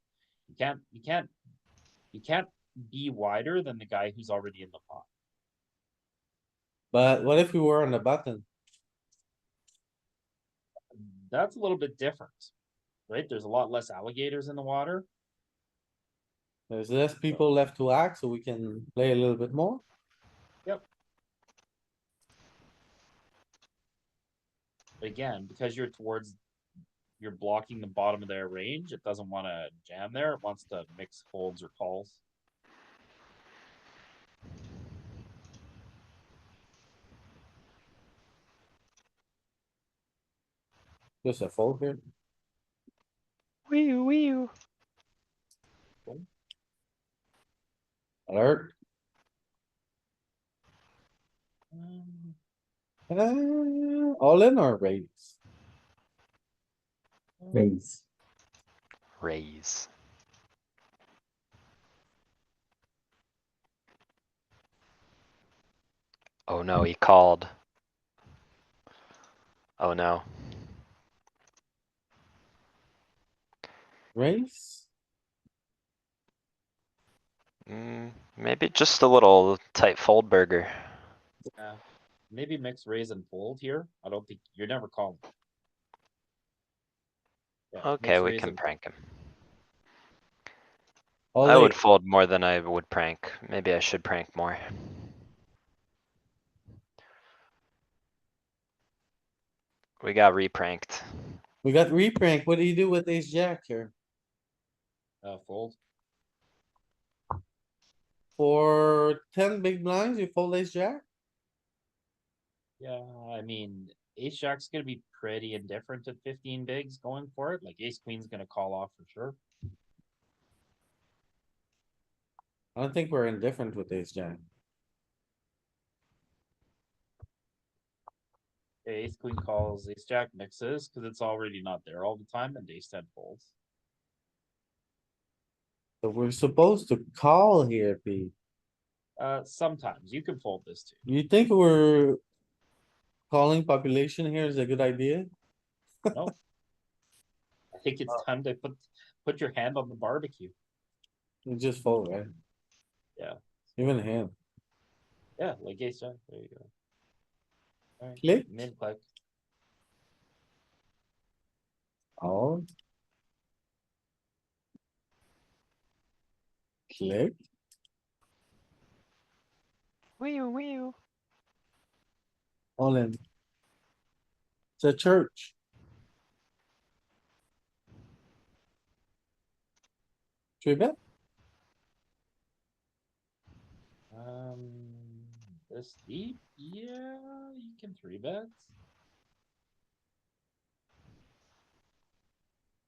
You can't be wider than the guy who's already in the pot. But what if we were on the button? That's a little bit different, right? There's a lot less alligators in the water. There's less people left to act, so we can play a little bit more. Yep. But again, because you're blocking the bottom of their range, it doesn't want to jam there. It wants to mix folds or calls. Just a fold here. Wee wee. Alert. Um, All in or raise? Raise. Raise. Oh no, he called. Oh no. Raise? Maybe just a little tight fold burger. yeah. Maybe mix raise and fold here. I don't think you're never calling. Yeah, Okay, mix we raise can and prank him. All I would in. fold more than I would prank. Maybe I should prank more. We got re-pranked. We got reprank. What do you do with ace jack here? fold. For 10 big blinds, you fold ace jack? Yeah, I mean, ace jack's gonna be pretty indifferent at 15 bigs going for it. Like ace queen's gonna call off for sure. I don't think we're indifferent with ace jack. Ace queen calls, ace jack mixes because it's already not there all the time, and ace 10 folds. So we're supposed to call here, Pete. Sometimes you can fold this too. You think we're calling population here is a good idea? No. I think it's time to put your hand on the barbecue. You just fold, right? Yeah. Even hand. Yeah, like ace jack. There you go. All right. Click. Min click. Oh. Click. Wee wee. All in. It's a church. Three bet? This deep, yeah, you can 3-bet.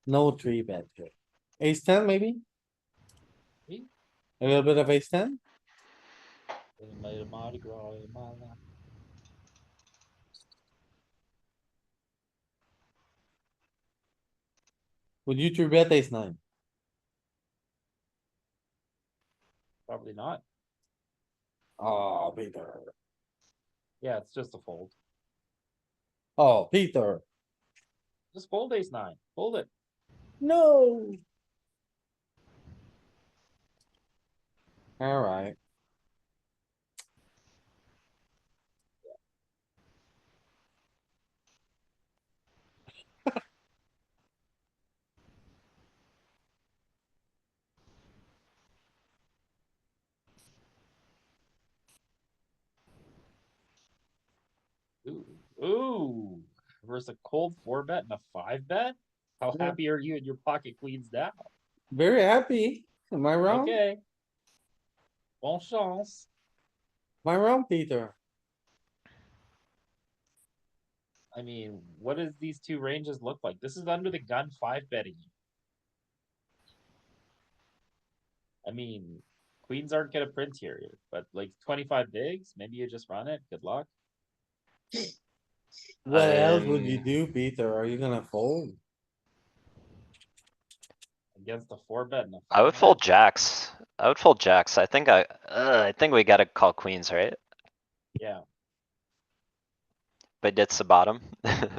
No three bet here. Ace ten maybe? See? A little bit of ace ten? They made a Mardi Gras in my life. Would you three bet ace nine? Probably not. Oh, Peter. Yeah, it's just a fold. Oh, Peter. Just fold ace 9. Fold it. No. Alright. Ooh. Versus a cold 4-bet and a 5-bet? How Yeah. happy are you in your pocket queens now? Very happy. Am I wrong? Okay. Bon chance. Am I wrong, Peter? I mean, what does these two ranges look like? This is under the gun 5-betting. I mean, queens aren't gonna print here, but like 25 bigs, maybe you just run it. Good luck. What else would you Um, do, Peter? Are you gonna fold? Against a 4-bet and a I would 5-bet. fold jacks. I would fold jacks. I think we gotta call queens, right? Yeah, But it's the bottom.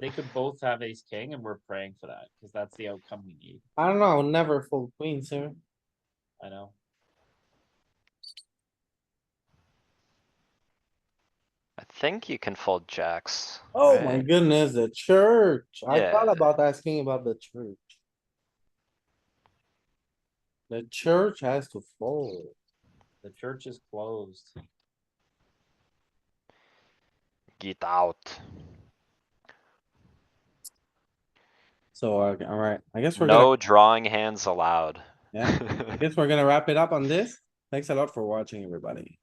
they could both have ace king, and we're praying for that because that's the outcome we need. I don't know. I would never fold queens here. I know. I think you can fold jacks. Oh my right? goodness, the church. I thought Yeah. about asking about the church. The church has to fold. The church is closed. Get out. So, alright, I guess we're gonna, No drawing hands allowed. Yeah, I guess we're gonna wrap it up on this. Thanks a lot for watching, everybody.